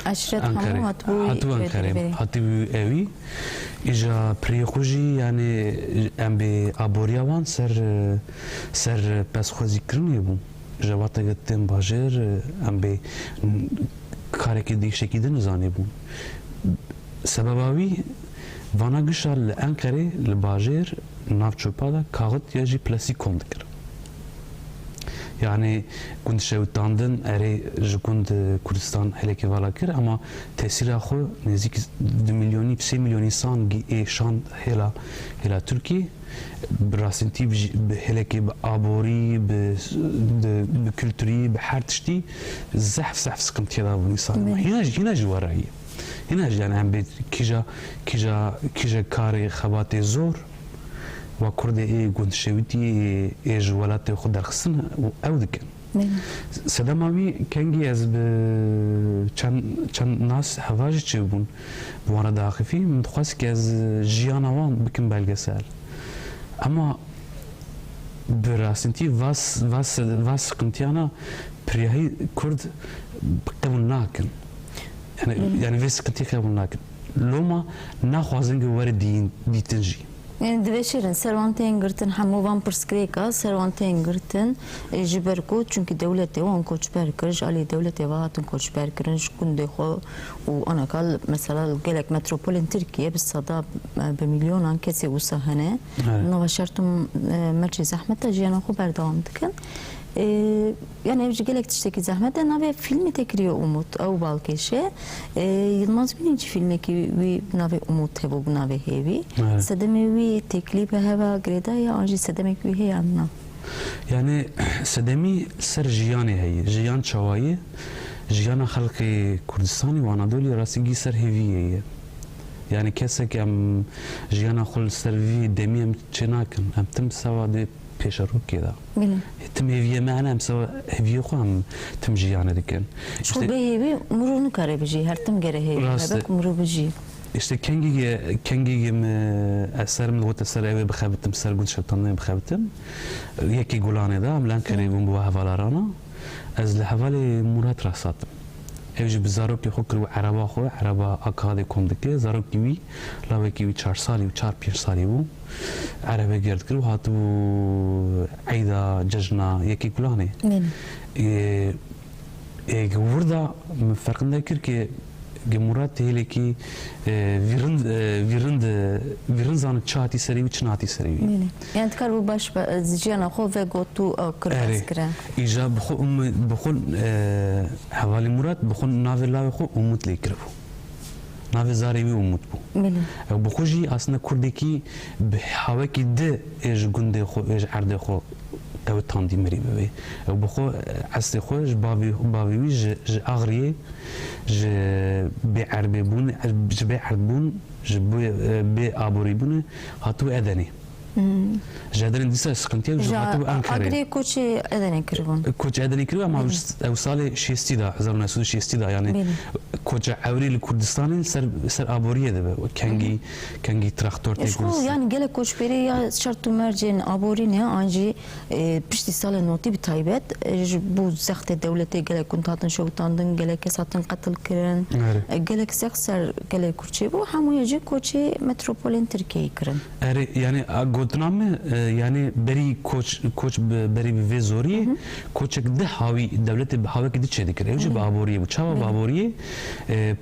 عشرة همو هاتبو أنقرة هاتبو أوي إجا بريخوجي يعني أم بأبوريا وان سر بس خوزي كرني بو جوات قدام باجر أم ب كارك ديك شكيدن زاني بو سبباوي vana gişa li Enqerê li bajêr navçopa da kaxit ya jî plasîk kom dikir. Yani gund şewtandin erê ji gund Kurdistan helekê vala kir ama tesîra xwe nêzik 2 milyonî 3 milyonî san êşan hêla Tirkiye bi rastîntî bi helekê bi aborî bi kültürî bi her tiştî zehf sıkıntıya da bûn îsal. Hîna jî were ye. Hîna jî yani em bê kîja karê xebatê zor و کرد گوند شویتی جوالات خود درخستن و او دکن. سداماوی کنگی از به چند ناس هواجی چه بون بوانا داخفی من خواست که از جیانوان بکن belgesel. Ama براسنتی واس قنتیانا پریایی کرد قبول ناکن. yani ve sıkıntı kabul nakin. Loma naxwazin gewere ditinji. Yani dveşirin servantên girtin hemû van pirsgirêka servantên girtin ji ber ku çünkü devletê wan koçber kir ji alî devletê ve hatin koçber kirin ji gundê xwe û anakal mesela gelek metropolên Tirkiye bi seda bi milyonan kesê wisa hene nava şertum mercê zehmeta jiyana xwe berdewam dikin. Yani evci gelek tişteki zahmet de nave filmi tekriye umut ev balkeşe Yılmaz birinci filmeki vi nave umut hevo bu nave hevi sedeme vi teklip heva greda ya anji sedemek vi heyanna yani sedemi ser jiyane hey jiyan çavayı jiyana halkı Kurdistan'ı ve Anadolu arasındaki ser heviye yani kesek em jiyana xol servi demiyem çenakin em tim savade peşarok keda. Tim heviye ma'na em sava heviye xo em tim jiyane dikin. Şu behevi murunu karebiji her tim gere hevi bak murubiji. İşte kengi eserim got eser eve bixabitim ser gund şevtanı bixabitim. Yeki gulane da amlan karibum bu havalarana. Ez li havali Murat rasatım. Evji bi zarokê xwe kir û ereba xwe ereba akadê kom dike zarokê wî lavekî wî 4 salî û 4-5 salî bû erebe gerd kir û hatibû eyda cejna yekî gulanê wirda min ferqinde kir ki Murat hêlekî vîrin zanî çi hatî serî wî çi hatî serî wî yani dikar bu baş jiyana xwe ve gotu kirbas kirin îja bixwe hevalî Murat bixwe navê lavê xwe umut lê kiribû navê zarê wî umut bû bixwe jî aslında Kurdekî bi hawekî di ji gundê xwe ji erdê xwe tandî merî bibe bixwe estê xwe ji bavê wî ji Axiriyê ji bê erbêbûn ji bê erdbûn ji bê aborîbûnê hatibû Edenê ji Edenê dîsa sıkıntıya ji hatibû Enqerê Agrê koçê Edenê kiribûn koç Edenê kiribe ama ew salê 60 da 1960 da yani koça ewrî li Kurdistanê ser aboriyê dibe kengî traktör tê Kurdistan yani gelek koçberî ya şert û mercên aborî ne anjî piştî salê notî bi taybet ji bu zextê devletê gelek gund hatin şewtandin gelek kes hatin qetil kirin gelek zex ser gelek Kurçê bû hemû jî koçê metropolên Tirkiyeyê kirin yani gotiname yani berî koç berî bi vê zoriyê koçek di havî devletê bi havekî di çêdikir ew jî bi aboriyê bû çawa bi aboriyê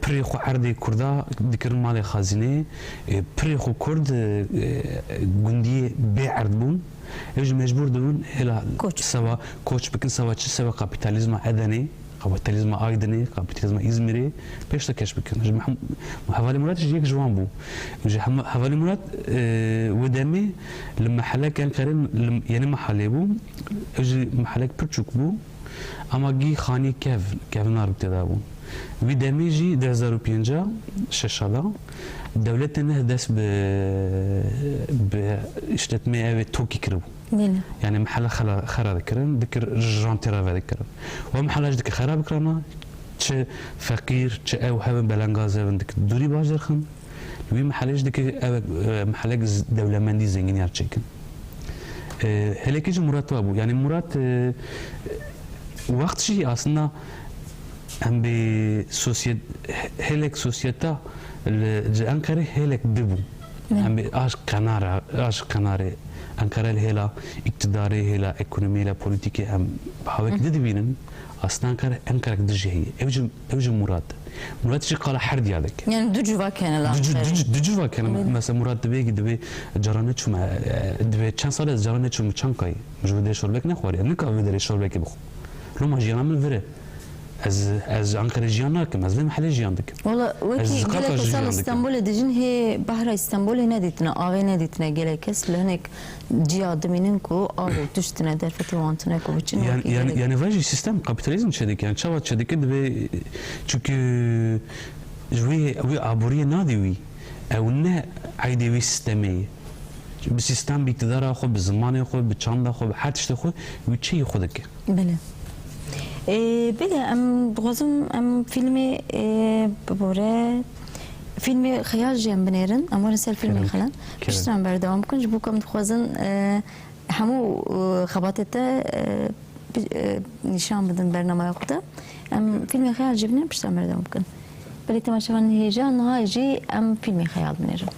pirê xwe erdê Kurda dikirin malê xazinê pirê xwe Kurd gundiyê bê erd bûn ew jî mecbûr dibûn hêla seva koç bikin seva çi seva kapîtalîzma Edenê kapitalizma Aydın'ı, kapitalizma İzmir'i peşte keşfetken. Havali Murat jiyek jwan bu. Havali Murat ve demi لمحلك كان قرن يعني محله بو اجي محلك برچوك بو اما گی خانی کف نار ابتدا بو وی دمیجی 2005 ششادا devlet ne ders be işletme ev توكي كربو يعني محل خرا ذكرن ذكر جانتيرا ذكر ومحل ذكر خراب كرنا تش فقير تش او هبن بلنغاز ذك دوري باجر خن وی محلش ذكر محلك دولمندي زengin yer çekin hele ki Murat var bu yani Murat vakti şey aslında hem bir sosyet helek sosyete Ankara helek dibu hem bir aşk kanarı Ankara hela iktidarı hela ekonomiyle politiki hem havek dibinin اصلا انكر دجي هي اوج مراد شي قال حرد يادك يعني دو جوا كان الاخر دو جوا كان مثلا مراد دبي جرانه چوم دبي چند سال جرانه چوم چانكاي مجبور شربك نخوري انا كان بدري شربك بخو لو ما جينا من فره از انقره جیان نکم از ویم حل جیان دکم والله وکی گله کسال استانبول دیجن هی بحر استانبول ندیتنا آوی ندیتنا گله کس لهنک جیادمینن کو آوی تشتنا در فتوانتنا کو بچین yani vajı sistem kapitalizm çedik yani çavat çedik ve çünkü ve aburiye nadiwi او نه عیدی سیستمی به سیستم بیکتدار خود به زمان خود به چند خود به هر چیز خود و چی خودک بله بله ام بغضم ام فیلمی ببره فیلمی خیال جیم بنیرن امور سال فیلمی خلان کشتم بردام کنج بکم خوازن همو خباتته نشان بدن برنامه خودم ام فیلمی خیال جبنه کشتم بردام کن بله تماشاگران هیجان نهایی ام فیلمی خیال بنیرن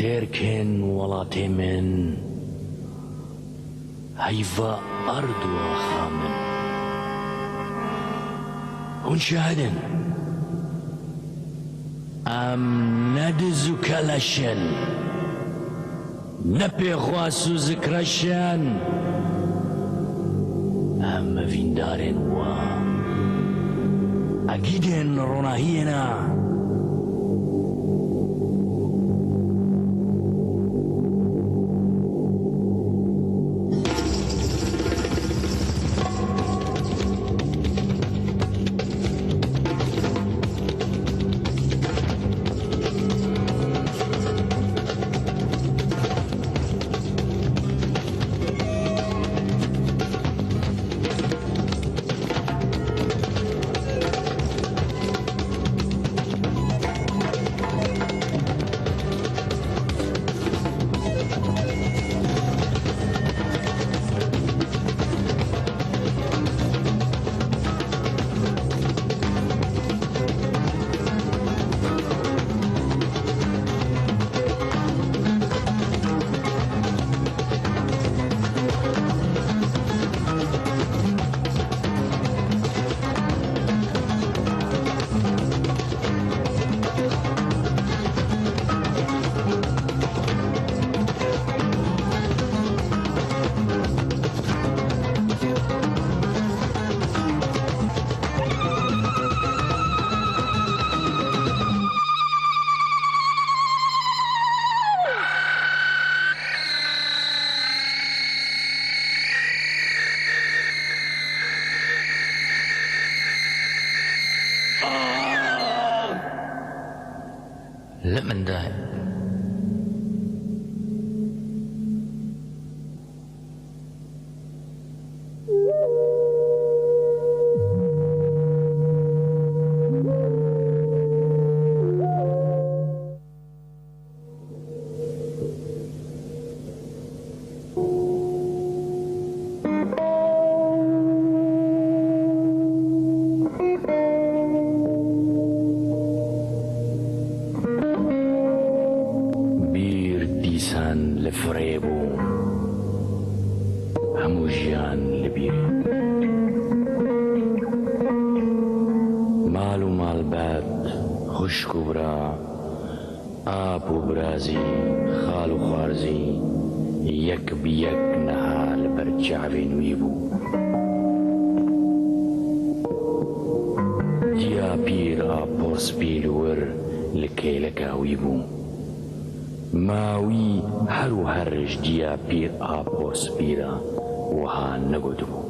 ستيركن ولاتي من هيفا أرض وخامن هون شاهدن أم ندزو كلاشن نبي خواسو ذكرشن أم فيندارن و أكيدن روناهينا لا من داعي لفريبو هموجيان لبيري مال ومال باد خشک و برا آب و برازی خال و خوارزی یک بیک نهال بر چاوین وی بو دیا پیر آپوس پیلور لکیلکاوی بو ماوی هر و هرش دیا پیر آپوس پیرا وها نگود بو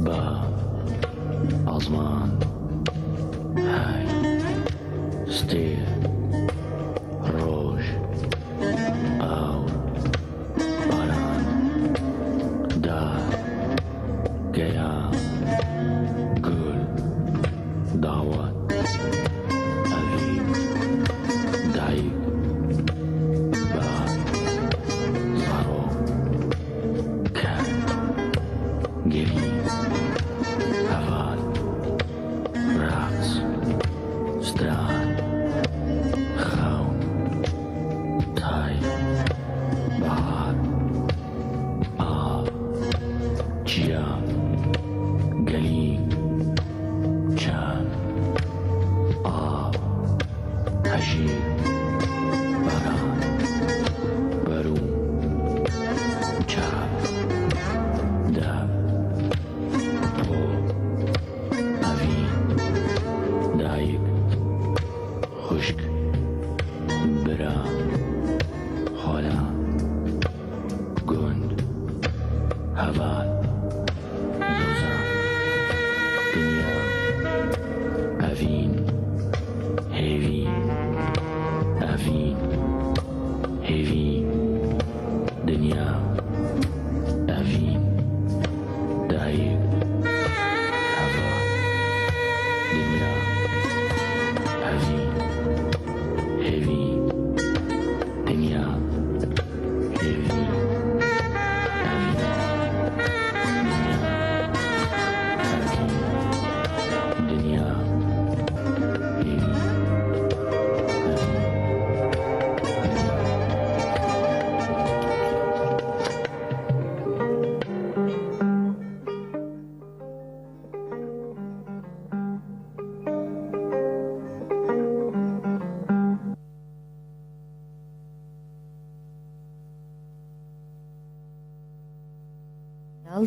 با آزمان های ستیر روش آو باران دار گیا گل دعوت اوی دایک بار زارو کن گری هوال رقص ستران خون تای بهار آب جیا گلی چان آب هجیر باران برون چرب دب دایک خشک برا خالا گند هوال دوزان دنیا اوین هیوی اوین هیوی دنیا اوین دایک هوال دنیا هوی هوی دنیا هوی هوی دنیا هوی دنیا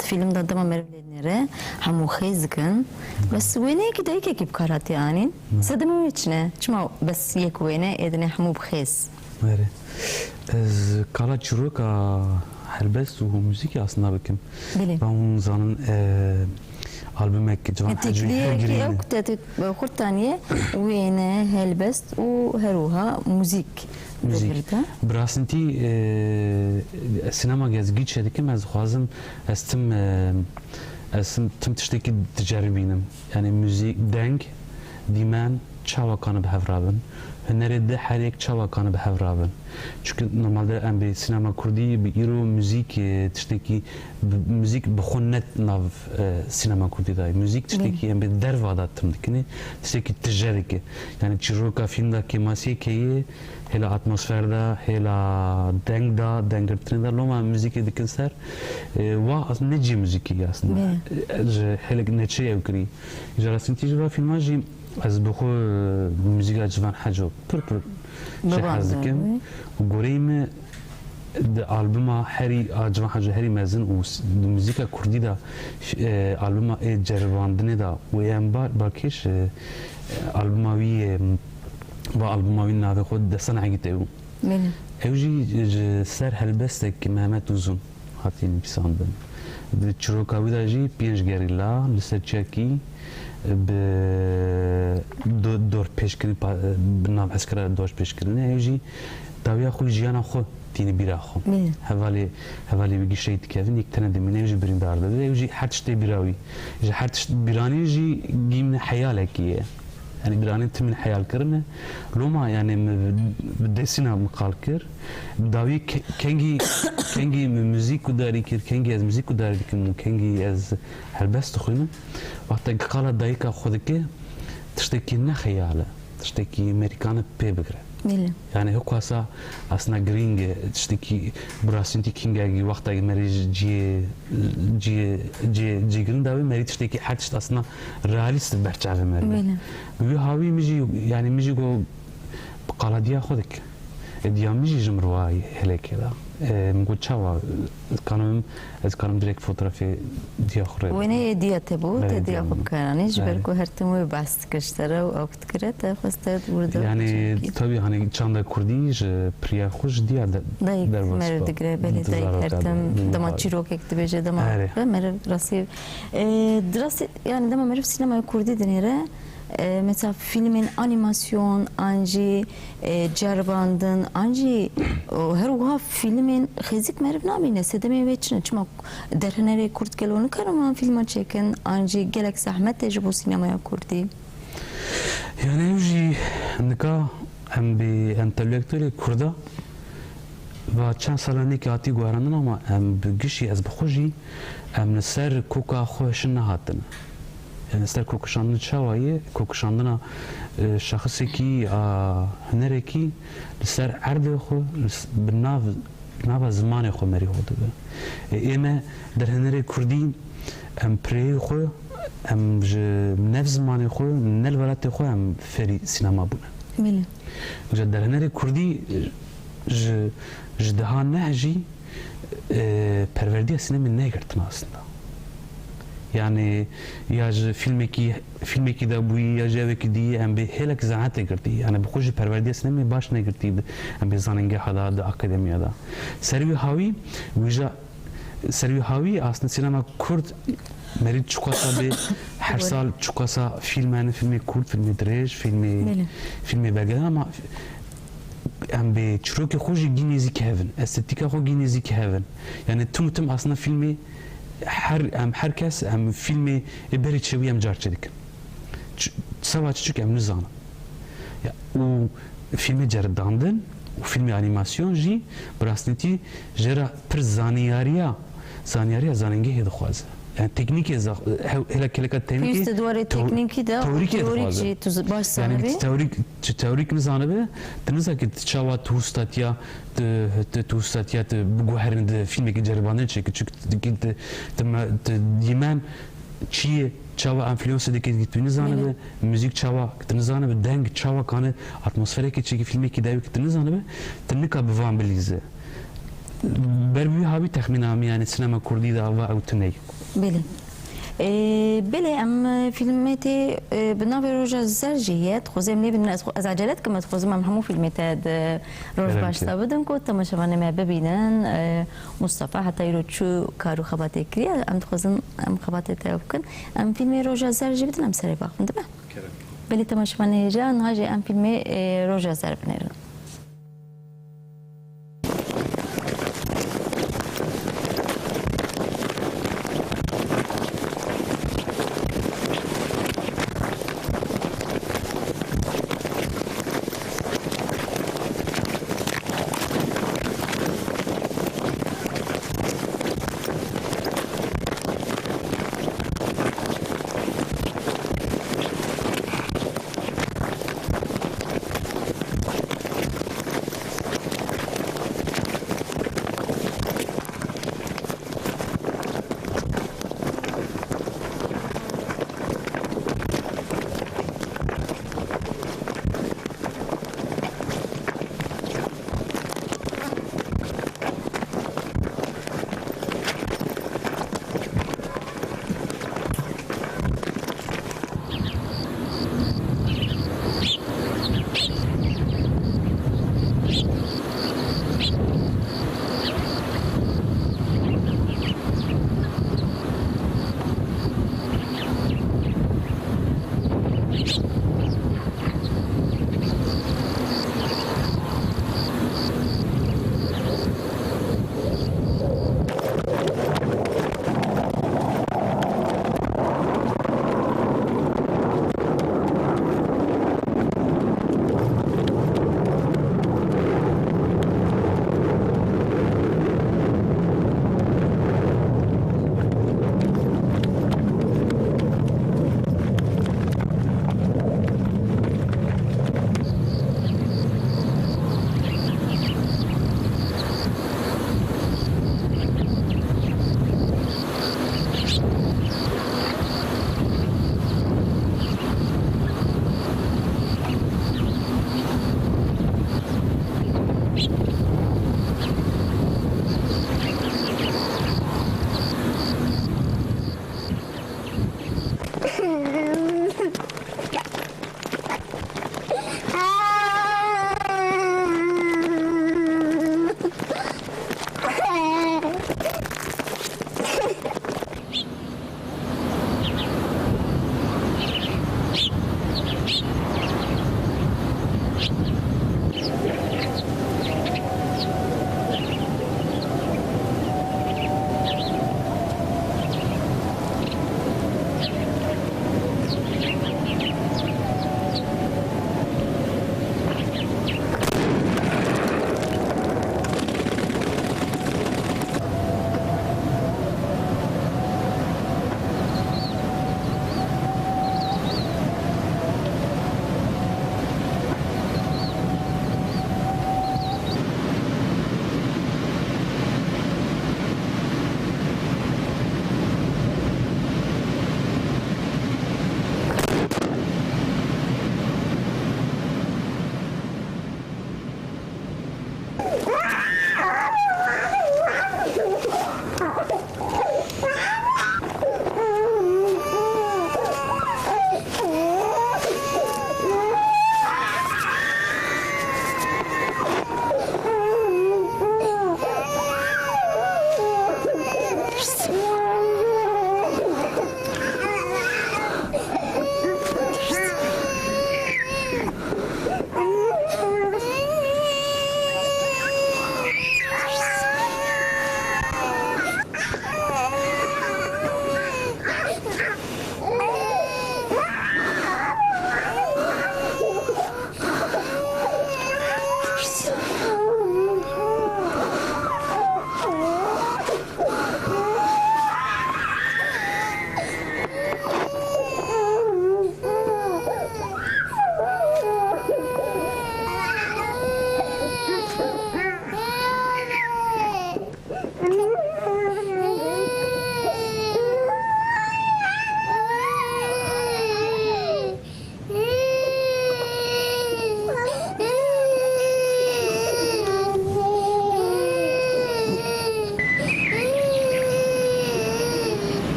فيلم ضد ما مرفلينيره همو خيزكن بس وينه كده هيك بكارات يعني صدموا ويتشنا شما بس يك وينه إذن همو بخيز آره از کالا چروکا هلبست و موزیکی aslında بکم بله با اون زانن albümek جوان حجوی تكليه كي هرگرینه كنت خرطانية وينه هلبست وهروها موزيك موزیک براسنتی سینما gezگی çedikim az خوازم استم تم تشتكي تجربينم يعني موزيك دنگ دیمن çava kanı be hevrabın. Hüneri de her ek çava kanı be hevrabın. Çünkü normalde em bir sinema kurdi bir iro müzik tişteki müzik bixunnet nav sinema kurdi da. Müzik tişteki em bir dervada tımdikini tişteki tijeriki. Yani çiroka filmda kemasiye keyi hela atmosferde hela dengda dengirtinde loma müzik edikin ser va aslında neci müziki aslında. Hele neçe evkri. Jarasın tijra filmajı az bu müzik acıvan hacı pır şey hazdikim goreyim de albüma heri acıvan hacı heri mezun o müzika kurdi da albüma cervandını da o en bakış albüma vi با albüma vi nave xod destan agite o evji ser helbestek Mehmet Uzun hatin pisandın de çirokavi da ji pinj gerilla liser çeki به دور پیشکری بنام اسکر دوش پیشکری نه ایجی داویا خوی جیانا خو تینی بیرا خو هوالی بگی شید کردن یک تنه دمینه ایجی بریم دارده ایجی هر تشتی بیراوی ایجی هر تشت بیرانی ایجی گیم حیال کیه yani bir an timin hayal kırne Roma yani desina mukal kır davi kengi müzik kudari kır kengi az müzik kudari kır kengi az helbest khuyna vaqta qala dayka khudki tişteki ne hayale tişteki amerikanı pebegre yani hokasa aslında gring tişteki burasinti kingi vaqta meri cigrin davi meri tişteki her tişt aslında realist berçave meri ve havi mici yani mici go qala diya khudik diya mici jumrwai helekela مقول شوا كانوا direkt fotoğrafı diye khore وين ديته بو تدي ابو كانش بركو هرتمو باست كشتره و وقت كرت فاستد burada yani tabii hani çanda kurdi priya خوش diye der var degre bele day hertem dama çirok ekti beje dama ve mer rasi drasi yani dama mer sinema kurdi denire mesela filmin animasyon anji cervandın anji her uha filmin xezik merv namine sedeme veçine çmak derhenere kurt gelonu karaman filma çeken anji gelek zahmet tecrübe sinemaya kurdi yani evji nika hem bir entelektüel kurda ve çan salani ki ati guarandın ama hem gişi az bxoji hem ser koka xoşun hatın yani ser kokuşandı çavayı kokuşandına şahsı ki hünereki ser erdi xo binav zamanı xo meri oldu be eme der hüneri kurdi em prey xo em nev zamanı xo nel velat xo em feri sinema buna mili der hüneri kurdi daha nehji perverdiye sinema ne gertin aslında yani ya filmeki de bu ya jeveki diye em bir helak zahate girdi yani bu kocu perverdiyesine mi baş ne girdi em bir zanenge hada da akademiyada servi havi aslında sinema kurd merit çukasa be her sal çukasa filmi kurd filmi drej filmi belgeden ama em bir çuroki kocu ginezi kevin estetika kocu ginezi kevin yani tüm aslında filmi herkes hem filmi beri çevi hem carçedik. Savaş çünkü hem nizam. Ya o filmi cerdandın, o filmi animasyon ji, brasneti jera per zaniyariya zanenge hedxwaz. Yani teknik hele kelika teknik. Yüzde duvarı tekniki de teorik tuz baş sahibi. Yani teorik nizanı tınıza ki çava tustatya bu herinde filmi ki cerbanı çeki çünkü dimen çiye çava influence de ki nizanı müzik çava nizanı deng çava kanı atmosfere ki çeki filmi ki dev nizanı tınıka bevan bilize. Berbi habi tahminami yani sinema kurdi da va avtney. Beli. بله ام فیلمتی بنا به روز زرجیت خوزم نبین از عجلت که متخوزم هم همون فیلمت روز باشته بودم که تماشاوانه ما ببینن مصطفی حتی رو چو کارو خباته کریه ام تخوزم ام خباته تایب کن ام فیلم روز زرجی بدن ام سری باخم دبه بله تماشاوانه جان هاجی ام فیلم روز زر بنیرن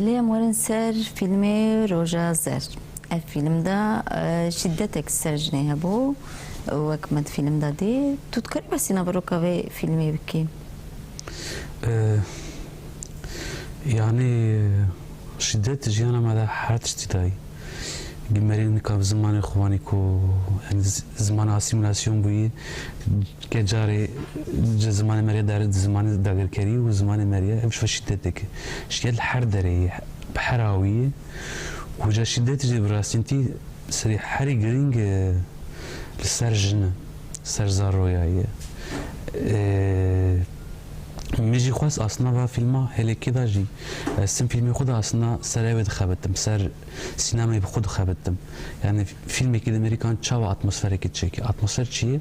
لیم ورن سر فیلم روژا زر فیلم دا شدتك سرجني هبو وكمد فيلم دا دي تذكر بس نبرو كافي فيلمي بكي يعني شدت جيانا ماذا حرت اشتدائي جمرين كاب زمان إخواني كو يعني زمان اسيميلاسيون بوي كجاري زمان مريا دار زمان داغر كري وزمان مريا مش فشدتك شيء الحر دري بحراوية وجا شدت جي براسنتي سري حري جرينج لسرجنا سرزارويا میجی خواست اصلا و فیلم هلی که داشتی سم فیلمی خود اصلا سرایت خبرتم سر سینمای خود خبرتم یعنی فیلمی که امریکان چه اتمسفری که چیه اتمسفر چیه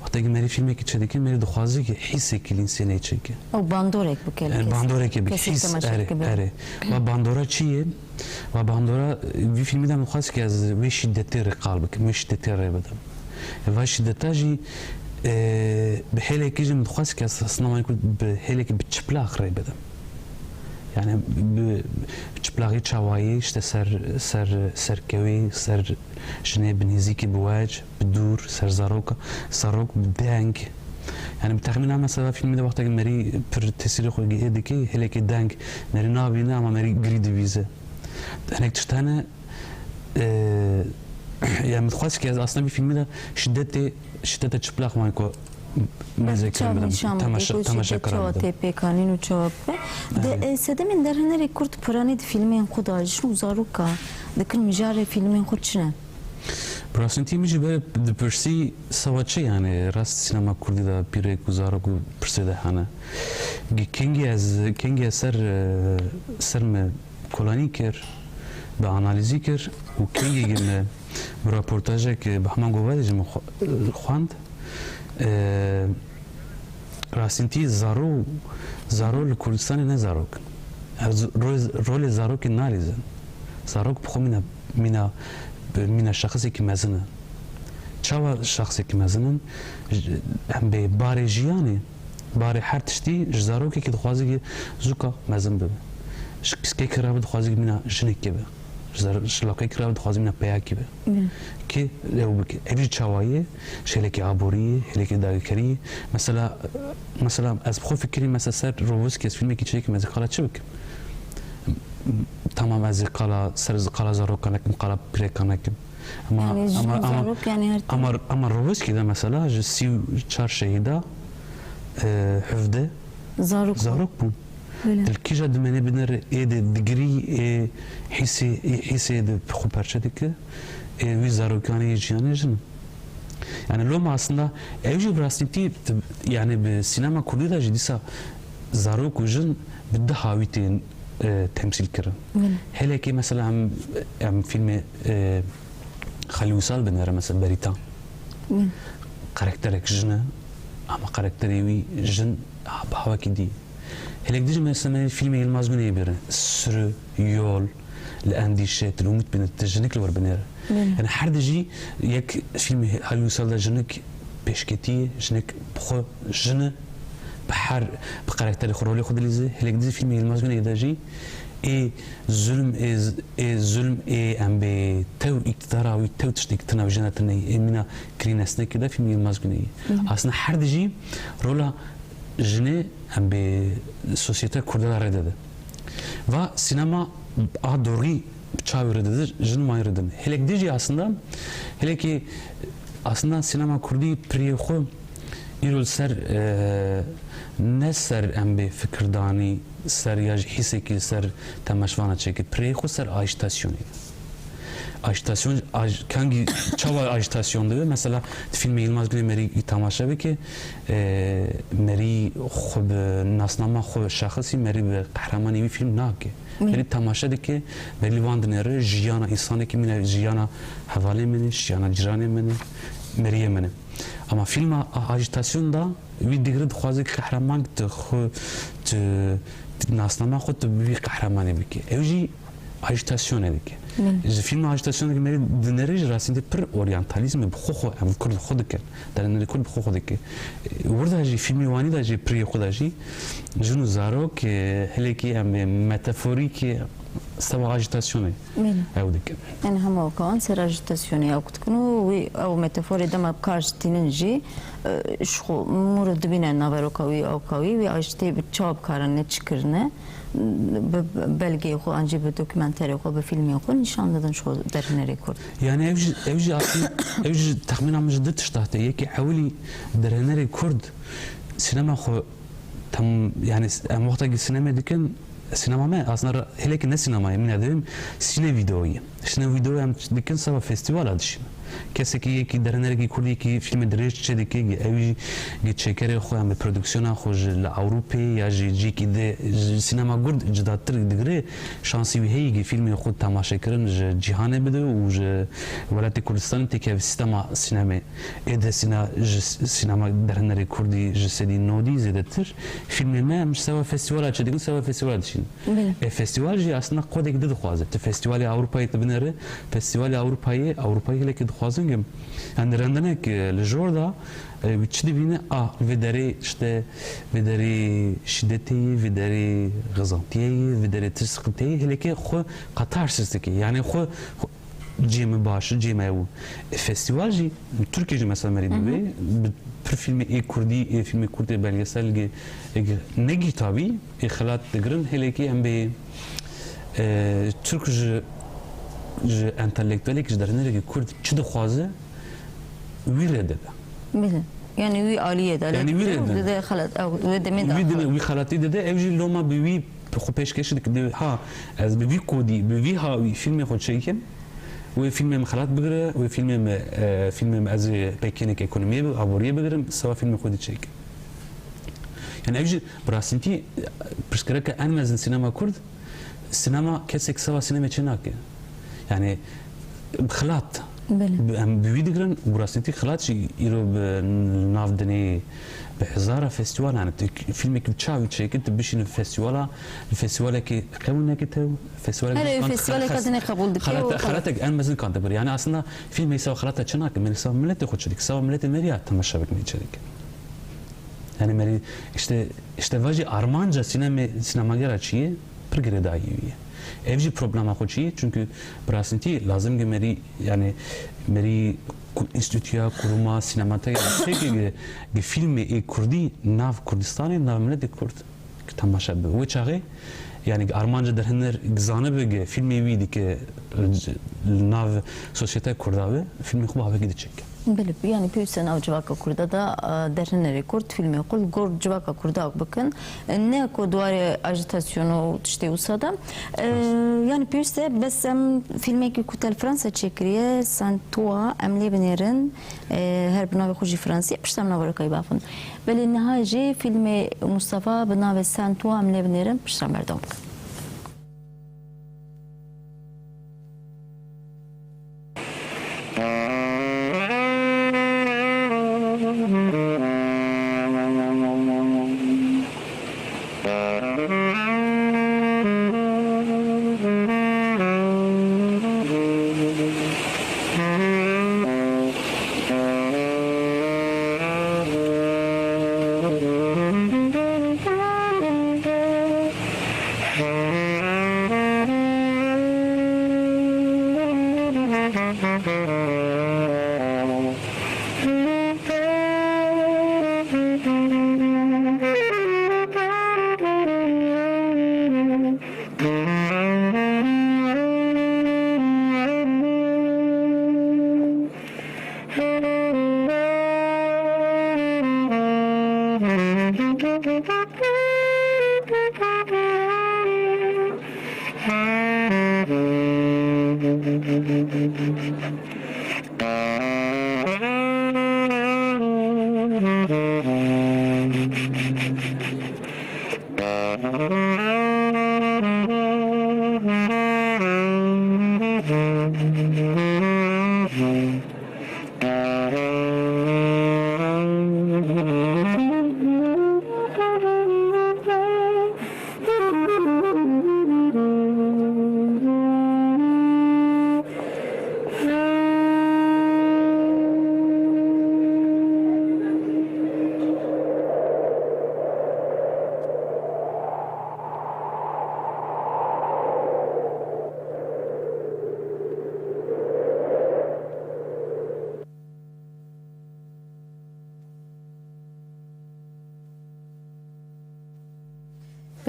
وقتی که مری فیلمی که چه مری دخوازی که حسی که انسانی چیه او باندورک بکل باندورک که حس اره و باندورا چیه و باندورا وی فیلمی دم خواست که از وی شدتی رقال بکن وی شدتی ری بدم و شدتاجی به حالی که جم خواست که اصلا ما نکرد به حالی که بچپلاق ری بدم یعنی بچپلاقی چوایی اشته سر کوی سر جنه بنزیکی بواج بدور سر زاروک بدنگ يعني بتخمين عام مثلا فيلم ده وقت مري بر تسير خو هديكي هلك دنگ مري نابينا اما مري جريد فيزا هناك تشتانا يعني متخصص كي اصلا فيلم ده شدت چپلاق مايكو مزيك تماشا كرام تيبي كانين وچوب ده سدمن در هنري كورت پراني فيلمين خدا شنو زاروكا دكر مجار فيلمين خود شنو براسنتي ميجي به دبرسي سواتشي يعني راست سينما كردي دا بيرك وزاركو برسي ده هنا كينجي سر كولاني كر باناليزي كر وكينجي جم براپورتاژه که به همان گوهری جمع خواند راستینتی زارو لکردستان نه زاروک رول زاروک نالیزن زاروک بخو مینا شخصی که مزنه چاوا شخصی که مزنن هم به بار جیانی بار هر تشتی زاروکی که دخوازی که زوکا مزن ببه شکسکی کرا دخوازی که مینا جنک که به شلاقی کرد خوازم نه پیاکی به که لو بک ابی چوایه شلکی عبوری هلکی داغکری مثلا از بخو فکری مثلا سر روز که فیلمی که چه که مزه قالا چه بک تمام از قالا سر قالا زارو کنکم قالا پری کنکم اما روز که ده مثلا جسی چهار شهیدا حفظه زاروک بون الكيجا دماني بنر دقري حسي بخو برشتك وي زاروكاني جياني جن يعني لو ما اصلا ايجي براستي يعني بالسينما كردي جديسا زاروك وجن بده هاويتين تمثيل كرن هلا كي مثلا عم فيلم خلي وصال بنر مثلا بريتا كاركترك جن اما كاركتري وي جن بهواكي دي هلك ديجي مثلا فيلم يلماز من يبر سر يول الانديشه الامت بين التجنك لور بنير يعني حد جي يك فيلم هل يوصل لجنك بشكتي جنك بخو جن بحر بكاركتر خرولي خد لي هلك ديجي فيلم يلماز من يداجي ظلم ام به تو اقتدار او تو تشتك تناوجنتني امنا كرينسنه كده فيلم يلماز من اصلا حد جي رولا جنه هم به سوسیته کرده رده ده و سینما آدوری چاوی رده ده جن مای رده ده هلک دیجی aslında sinema kurdی پری خو ایرول سر نه سر ام به فکردانی سر یا حسی که سر تماشوانه چکی پری خو سر آجتاسیونی ajitasyon hangi çava ajitasyon diyor mesela filmi Yılmaz Güney meri tamaşa ve ki meri xub nasnama xub şahsi meri be kahramani bir film nake meri tamaşa de ki meri vandnere jiyana insanı ki mine jiyana havale mene jiyana cirane mene meriye mene ama film ajitasyon da bir digre xwazi kahraman te te nasnama xub bir kahramani bir ki evji ajitasyon edik فیلم آجتاسیون که میری دنیرش راستی پر اورینتالیسم بخو هم کرد خود کن در نری کرد بخو خود که ورده جی فیلمی وانی داشتی پری خود داشتی جنو زارو که هلی که هم متافوری که سوا اجيتاسيون بله او ديك يعني هم كان سر اجتاسيوني او كتكنو او ميتافور دما بكارش تينجي شو مورد بينا نابرو كوي او كوي و اجتي بتشاب كارن تشكرنا belge خو انجي بدوكيومنتري خو بفيلمي خو نشاندن شو درنا ريكورد يعني اوجي اصلا اوجي تخمين عم جدت شتاته يكي حولي درنا ريكورد سينما خو تم يعني وقت السينما ديكن سينما ما اصلا هلك الناس سينما من هذم سينما فيديويه سينما فيديو هم ديكن سوا فيستيفال هادشي کسی که درنگی کردی که فیلم درش چه که اوی گچکر خو هم پرودکسیون خوش لأوروپا یا جی که ده سینما گرد جداتر دگره شانسی ویهی که فیلم خود تماشا کردن جهان بده و ولایت کردستان تکیه سیستم سینما ایده سینما درنگی کردی جسدی نودی زیاده تر فیلم ما مش سوا فستیوال چه دیگه سوا فستیوال دشین فستیوال جی اصلا خودی کده خوازه فستیوال اروپایی تبنره فستیوال اروپایی لکی خوازنگم اندرندنه که لجوردا چی بینه وداری شته وداری شدتی وداری غزانتی وداری ترسقتی هلی که خو قطار سیستکی یعنی خو جیم باش جیم او فستیوال جی ترکیه جی مثلا مرید بی پر فیلم ای کردی ای فیلم کردی belgesel نگی تابی ای خلات دگرن هلی که هم به ترک انتلیکتوالی که در نرگی کرد چه دخوازه ویره ده بله يعني وي عالية ده يعني وي ده خلط او ده مين وي خلطي ده اوجي لوما بوي خو پیشکش ده ها از بوي کودی بوي ها وي فیلم خود شيكن و فیلم خلط بگره و فیلم از پیکنیک اکونومی عبوریه بگرم سوا فیلم خودی شيكن يعني اوجي براسنتي برشكرك ان مزن سينما كرد سينما كسك سوا سينما چناكه يعني خلات بويدغرن وراسنتي خلات شي يرو بناف دني بهزاره فيستيوال يعني فيلم كتشاوي تشيكت بشين الفيستيوال كي قونا كتو فيستيوال كان قبول دكي خلاتك ان مزن كانت بر يعني اصلا فيلم يساوي خلاتها چناك من يساوي ملت خود شديك سوا ملت مريا تماشا بكني شديك يعني مري işte vaji armanca sinemagira çiye pırgire dahiye evji problema xoçi çünkü brasinti lazım ki meri instituya kuruma sinemata şey ki filmi e kurdi nav kurdistanı nav millet kurd tamaşa bu çağı yani armanca derhenler gzane bege filmi vidi ki nav sosyete kurdavi filmi xuba gidecek. بله يعني بيوسن او جواكا كردا دا درن ريكورد فيلم يقول غور جواكا كردا بكن نيكو دواري اجيتاسيونو تشتي وسادا يعني بيوسه بس فيلمي كي كوتال فرنسا تشكريه سانتوا املي بنيرن هر بناوي خوجي فرنسي بشتم ناور كاي بافن بل نهاجي فيلم مصطفى بناوي سانتوا املي بنيرن بشتم بردم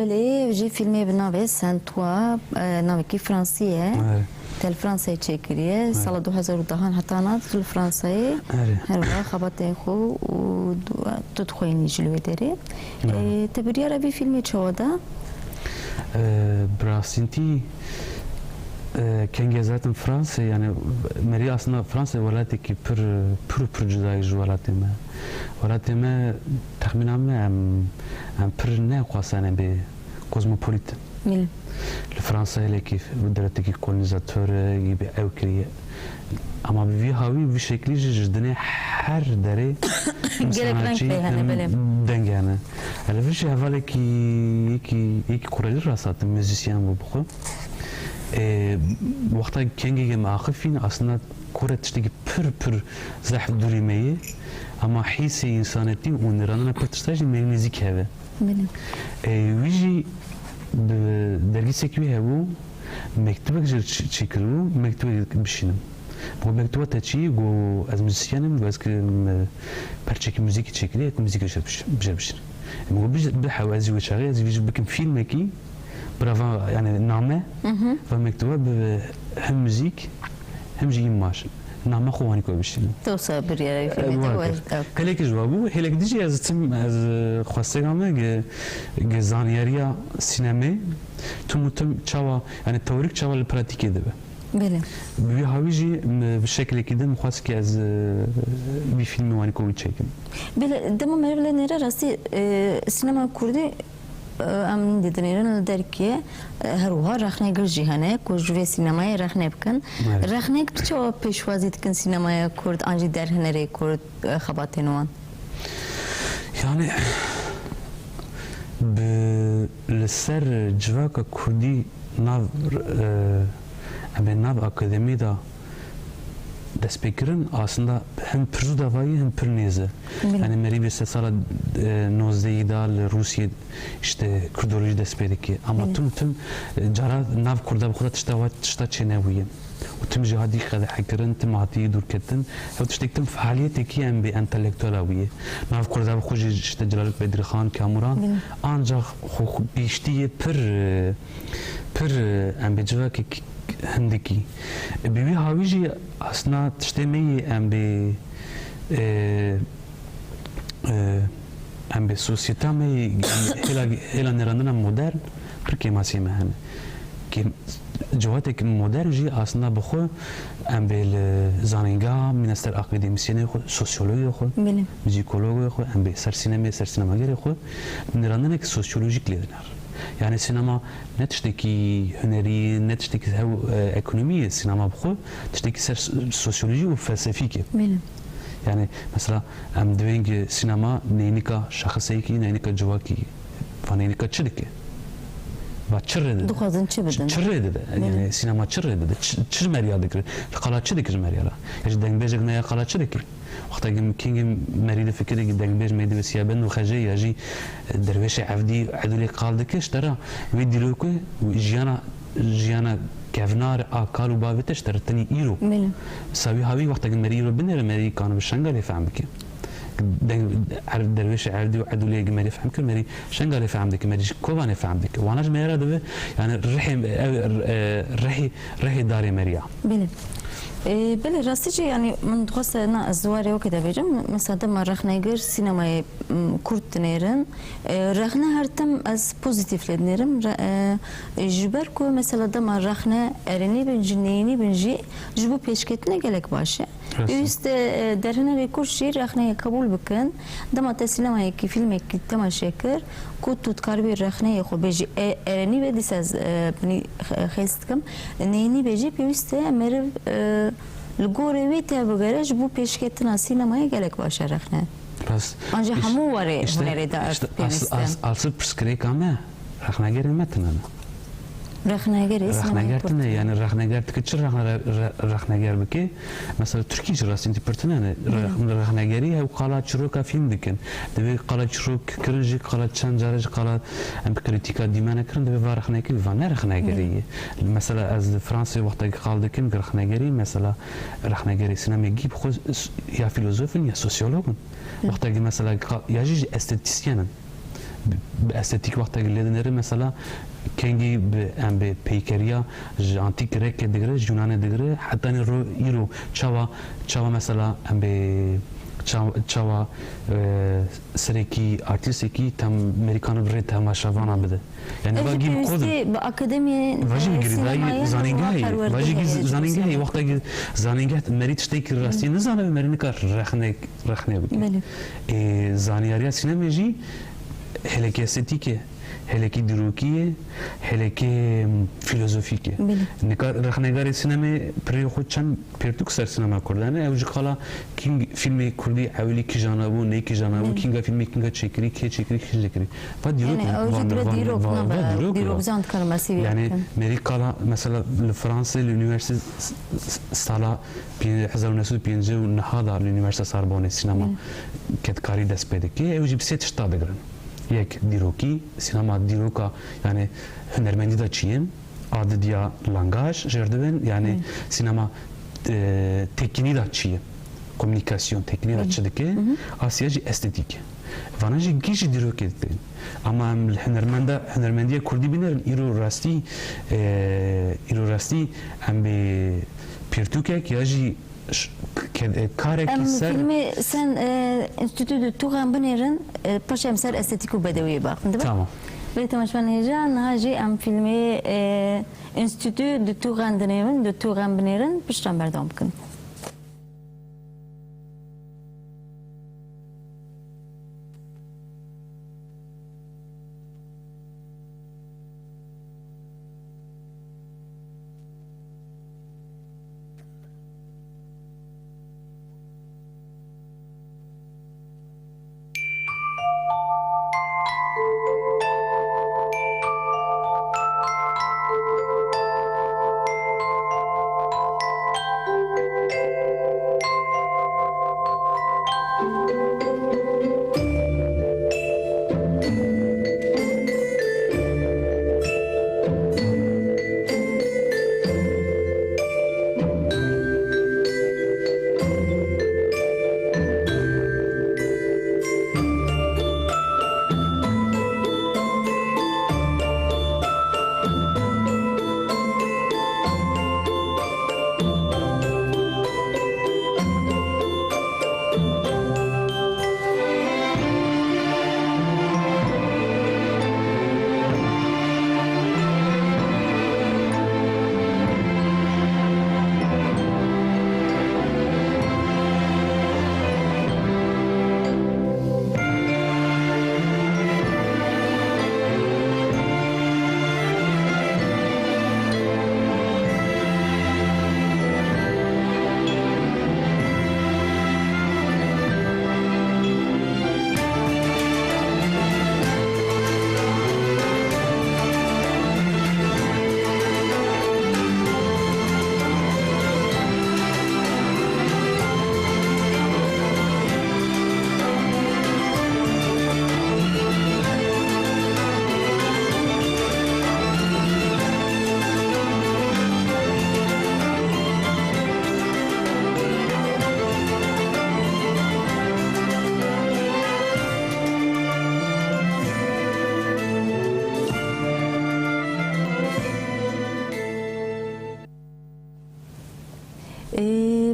بله جی فیلمی بنابه سنتوا ناوکی فرانسیه آره. تل فرانسه چکریه سال 2010 حتی ناد تل فرانسه آره. هر وقت خبرت خو و تدخوینی جلوه داره تبریه را بی فیلمی چوده براستینتی کنگه zaten Fransa yani meri aslında Fransa velayeti ki pür cüdayı velayeti me velayeti me tahminan me em pür ne kuasane bir kozmopolit مل Fransa hele ki devleti ki kolonizatör gibi ev kiriye ama bir havi bir şekli ciddine her dere renk beyhane, böyle. dengane. Yani bir şey evvel ki kuralır rasatı müzisyen bu bu. Vakta kengi akıfin aslında kuretişteki pür zahf durimeyi ama hisse insaneti onlarına pırtıştacı müzik heve. بله Vici dergi sekvi hevu mektubek çekilu mektubek bişinim. Bu mektuba teçi go az müzisyenim go eski parçaki müzik çekili müzik bişir. Bu bir havazi ve şarkı az vici bekim filmeki brava yani name ve mektuba hem müzik hem imaj. نعم خواني كوي بشين توصل بريالي في هلك جوابو هلك ديجي از تم از خواستگامه زانياريا سينما تم تشوا يعني توريك تشوا البراتيكي دبه بله بي هاويجي بشكل كده مخواست كي از بي فيلم واني كوي تشيكم بله دمو مربله نيرا راسي سينما كردي ام دیدنیرن درکیه هر وها رخنه گر جهانه کوجوی سینمای رخنه بکن رخنه کچه پیشوازی کن سینمای کرد آنجی در هنری کرد خباتنوان yani لسر جواك كردي ناف nav akademide destekirin aslında hem pürüz davayı hem pürneze. Yani meri bir sesala nozdeyi dal Rusya işte Kurdoloji despedeki ama tüm cara nav kurda bu kadar tışta çeneviye. O tüm cihadi kadar hakirin tüm hatiyi durketin. Hem tıştektim faaliyeti ki hem bir entelektüel aviye. Nav kurda bu kuji işte Celalet Bedri Khan Kamuran ancak biştiye pür hem bir civaki هندکی بیوی هاویجی اصلا تشتمی ام به سوسیتا می هلا نراندنا مدرن پرکی ماسی مهنه که جواتك مدرن جی اصلا بخو ام به زانینگا منستر اکادمیسیونه خو سوسیولوژی خو موزیکولوژی خو ام به سر سینماگری خو نراندنا که سوسیولوژیک لیدنر yani sinema ne tişteki hüneri, ne tişteki ekonomi sinema bu, tişteki sosyoloji ve felsefiki. Yani mesela em diyen sinema neynika şahsiyeki, neynika cevaki, ve neynika çirki. Ve çirrede. Duhazın çibedin. Çirrede de. Yani sinema çirrede de. Çir meriyadıkır. Kala çirkir meriyala. Yani dengbejek neye kala çirkir. وقتا كينج مريض فكرة دنبيج ميدي بسيابن وخجي يجي درويش عفدي عدولي قال دكش ترى ويدي لوكو جيانا كافنار آكال وبابتش ترى تاني إيرو ساوي هاوي وقتا مريض بنر مريض كانوا بالشنغال يفهم بك عرف درويش عفدي وعدولي مريض يفهم كل مريض شنغال يفهم بك مريض كوبان يفهم بك وانا جميرة دبي يعني رحي داري مريض بله راستي يعني من خاصة أنا الزواري وكذا بيجم مثلا ما رخنا يجر سينما كرت نيرن رخنا هرتم از بوزيتيف لنيرم جبركو مثلا ده ما رخنا أرني بنجنيني بنجي جبو بيشكتنا جالك باشه يست درنا ريكور شيء رخنا قبول بكن ده ما تسينما هيك فيلم هيك تما شكر كنت تكاربي رخنا يخو بيجي أرني بدي ساز بني خيستكم نيني بيجي بيست مرب الجوري تابعه جبوا بيشكتنا سينماية جالك باشه رخنا بس أنجح همو وري هنري دا أصل بسكري كامه رخنا غير متنا رخنا غيرتنا يعني رخنا غيرت كتير رخنا غير بكي مثلا تركي جراس انت برتنا رخنا غيري هو قالات شروكا فيلم دكن دبي قالات شروك كرنجي قالات شانجارج قالات ام كريتيكا ديمانا كرن دبي رخنا كي فانا رخنا غيري مثلا از فرنسي وقت قال دكن رخنا غيري مثلا رخنا غيري سينما يجيب خو يا فيلسوف يا سوسيولوج وقت مثلا يجي استيتيسيان estetik vakta geldiğinde mesela kengi be peykeriya antik Grek digre Yunan digre hatta ne ro çava mesela be çava sereki artisteki tam Amerikanı bir tamaşavana bide. Yani vagi kodu. Akademi Vajim giridai zaningay. Vajim zaningay vakta zaningay merit stek rasti ne zanı merini kar rahne bide. Zaniyariya sinemeci hele ki estetike, hele ki dirokiye, hele ki filozofike. Rahnegari sinema priyokçan pertuk ser sinema kurdane. Evci kala king filmi kurdi avli ki janabu, ne ki janabu, kinga filmi kinga çekiri, ki çekiri. Va dirok. Yani dirok zant karması. Yani Amerika'la mesela Fransa l'universite sala 1905 و نهضة l'universite Sorbonne sinema ketkari despedeki. Evci bir set ştadegren. Yek diroki, sinema diroka yani hünermendi de çiyim, adı diye langaj, jerdeben yani sinema tekniği de çiyim, komünikasyon tekniği de çideki, Asyacı estetik. Vanajı gişi dirok ettin. Ama hünermendiye kurdi binerin, iro rasti, hem bir pirtukek yajı Em filmi sen enstitüde tuğan binerin paşam ser estetik u bedeviye bakın değil mi? Tamam. Ve tamaşman heyecan hacı em filmi enstitüde tuğan deneyin de tuğan binerin pişten berdam bakın.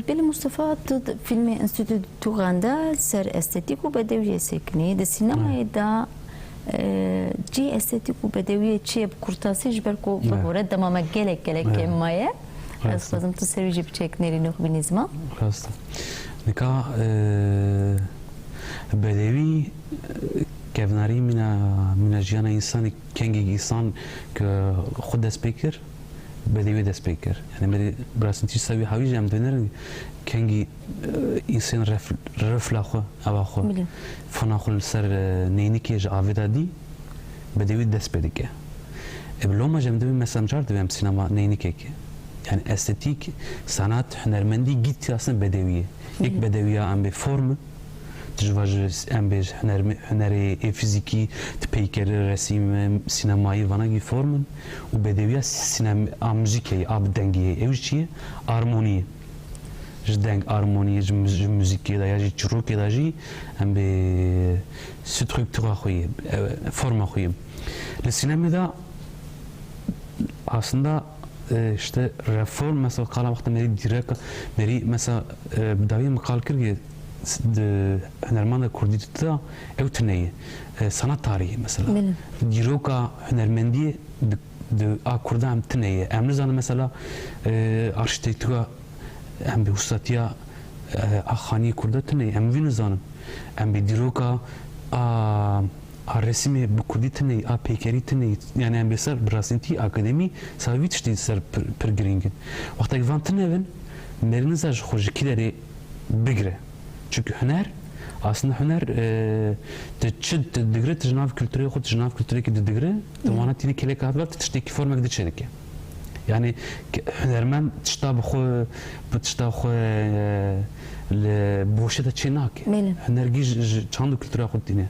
Beli Mustafa filmi enstitü Tuğan'da ser estetik u bedeviye sekni de sinemaya da ci estetik u bedeviye çiye kurtası jber ko bagore damama gelek kemmaya az fazım tu serüci bir çekneri nuhbinizma Rasta nika bedevi kevnari mina jiyana insan kengi insan ke خود دسپیکر بدیوی دسپیکر یعنی مری براسنتی سوی هاوی جام دنرن kengi insan رفلا خو ابا خو فنا خل سر نینی که جاویدا دی بدیوی دسپیکه ابلوما جام دبی mesajlar dibem sinema neyni keki yani estetik sanat hünermendi gitti aslında bedeviye ilk bedeviye am bir formu tecrübesiz am bir hüneri fiziki peykeri resim sinemayı vana gibi formun u bedeviye sinema müziği ab dengiye evciye armoniye جدنگ آرمونی موزیکی دا یا جی چروکی دا جی هم به سترکتورا خویه فرم خویه لسینما da aslında işte reform mesela kala vakti meri direkt meri mesela davi makal kirge هنرمند کردی تا اوتنی sanat tarihi mesela. Diroka hünermendi de Kürda hem tneye. Emrizanı mesela arşitektüra hem bir ustatiya ahani Kürda tneye. Hem vinizanım. Hem bir diroka resmi bu Kürdi tneye, pekeri tneye. Yani hem bir ser brasinti akademi savit işte ser pergringin. Vakti van tneven merinizaj hoşkileri bigre. Çünkü hüner aslında hüner digre tecnav kültürü xud tecnav kültürü ki digre tamana tini kelek var tişteki forma gidi çelik. Yani hünermen tişta bu tişta xu le boşe da çenak. Hüner giz çandu kültürü xud tini.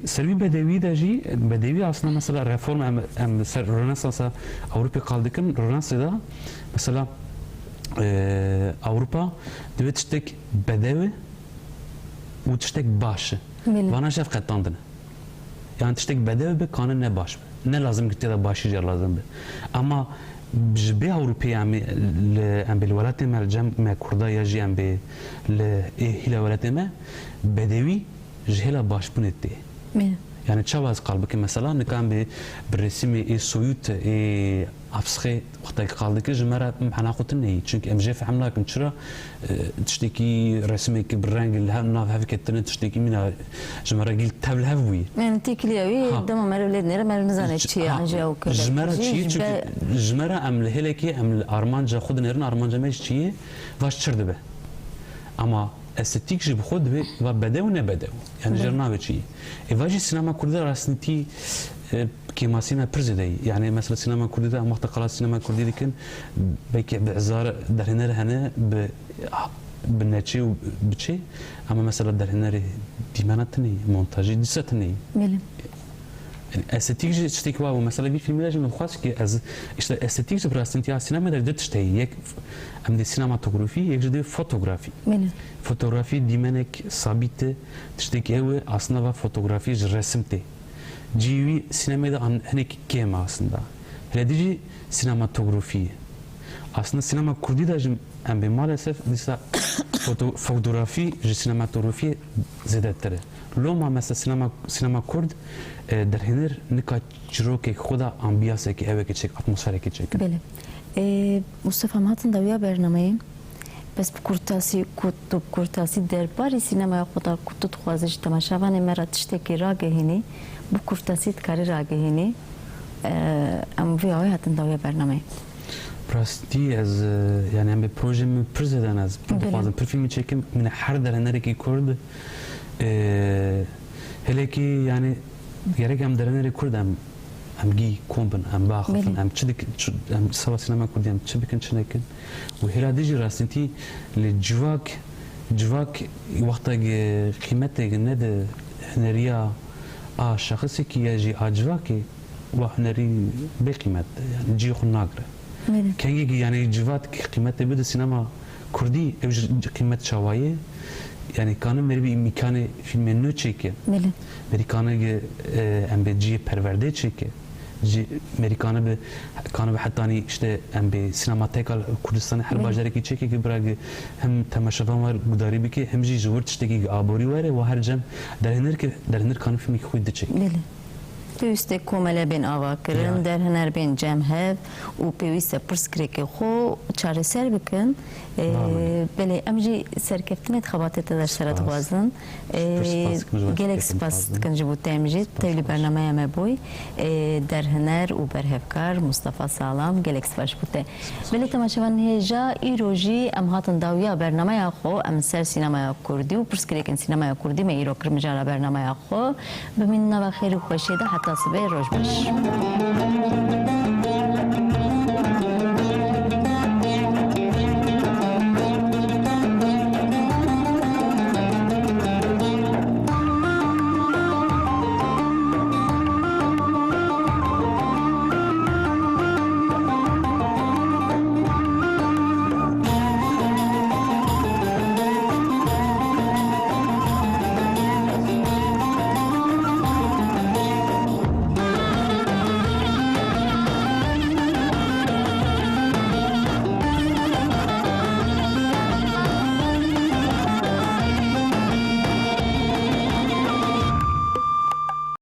Servi bedevi de ji bedevi aslında mesela reform em Rönesansa Avrupa kaldıkın Rönesans'da mesela Avrupa devlet tiştek bedevi و تشتك باش وانا شاف قطاندنا يعني تشتك بدأ بقانون نه باش نه لازم كتير باشي جر لازم به اما بجبه أوروبية ام بالولايات المتحدة ما كردا يجي ام بال هلا ولايات ما بدوي جهلا باش بنتي يعني تشاواز قلبك مثلا نكان بالرسم سويوت افسخي وقت قالدك جمره معنا قوتني çünkü امجي فهمنا كم تشرا تشتكي رسمك بالرنج الناف هافك تشتكي منها جمره قلت تابل هافوي يعني تيكليوي دم مرولد نرا مرنزانه تشي انجا وكذا جمره تشي جمره ام هلكي ام ارمانجا خود نرن ارمانجا مش تشي واش تشرد اما estetik ji xud ve bedev ne bedev yani jernave çi evaji sinema kurdi rasniti kemasina prizdeyi yani mesela sinema kurdi da amaqta qala sinema kurdi dikin belki bizar derhiner hane بنچه و بچه اما مثلا در هنر دیمانت نی montajı disat نی بله استتیک چتیک و مثلا bir filmler için خاص ki az işte estetik brasintiya sinema der dıştı yek hem de sinematografi yek de fotoğrafi بله fotoğrafi dimenek sabite tiştek ev aslında var fotoğrafi resimte civi sinemada hanek kema aslında hele sinematografi aslında sinema kurdi da hem de maalesef mesela fotoğrafi sinematografi zedettire لوما مثلا سینما کرد در هنر نکات جروک خدا آمبیاسه که اوه که چک اتمسفره که چک. بله. مصطفی ماتن دویا برنامه بس بکورتاسی درباری سینما خدا کتوت خوازش تماشاوان مرا تشتکی راگهینی بکورتاسی تکاری راگهینی ام ویای هاتن دویا برنامه. براستی از یعنی هم به پروژه پرزیدن از بخوازم پر فیلمی چکم من هر در هنری که کرد hele ki yani gerek hem derenleri kurdam hem gi komben hem bağıfın hem çıdık hem sava sinema kurdam çıbıkın çınekin ve hele dici rastinti le civak vakta kıymete ne de hüneriya a şahsı ki yaji acvaki ve hüneri be kıymet yani ci xunagre kengi yani civat kıymete bir de sinema kurdi ev kıymet çavaye yani kanı meri bir imkanı filmin ne çeke? Amerikanı embeciye perverde çeke. Amerikanı bir kanı bir hatta işte embe sinematekal Kurdistan'ı her bajları ki çeke ki bırak hem temaşavan var gudari bir ki hem jivur tişteki abori var ve her cem derhenir kanı filmi ki kuydu çeke. پێویستە کۆمەلە بێن ئاواکردن دەرهەنەر بێن جەم هەب و پێویستە پرسکرێکی خۆ چارەسەر بکەن بەڵێ ئەمژی سەرکەفتنێت خەباتێتە دەرسەرە دەخوازن gelek سپاس دکەن ji بۆ تێمژێت تەولی بەرنامەیەمە بووی دەرهەنەر و بەرهێفکار مستەفا ساڵام gelek سپاس بوتێ بەڵێ تەماشەوان هێژا ئیرۆژی ئەم هاتن داویا بەرنامەیە خۆ ئەم سەر سینەمایە کوردی و پرسکرێکن سینەمایە کوردی مە ئیرۆکردمەجارە بەرنامەیە خۆ بمینەوە خێر و خۆشیێدا حتا سبێ ڕۆژ باش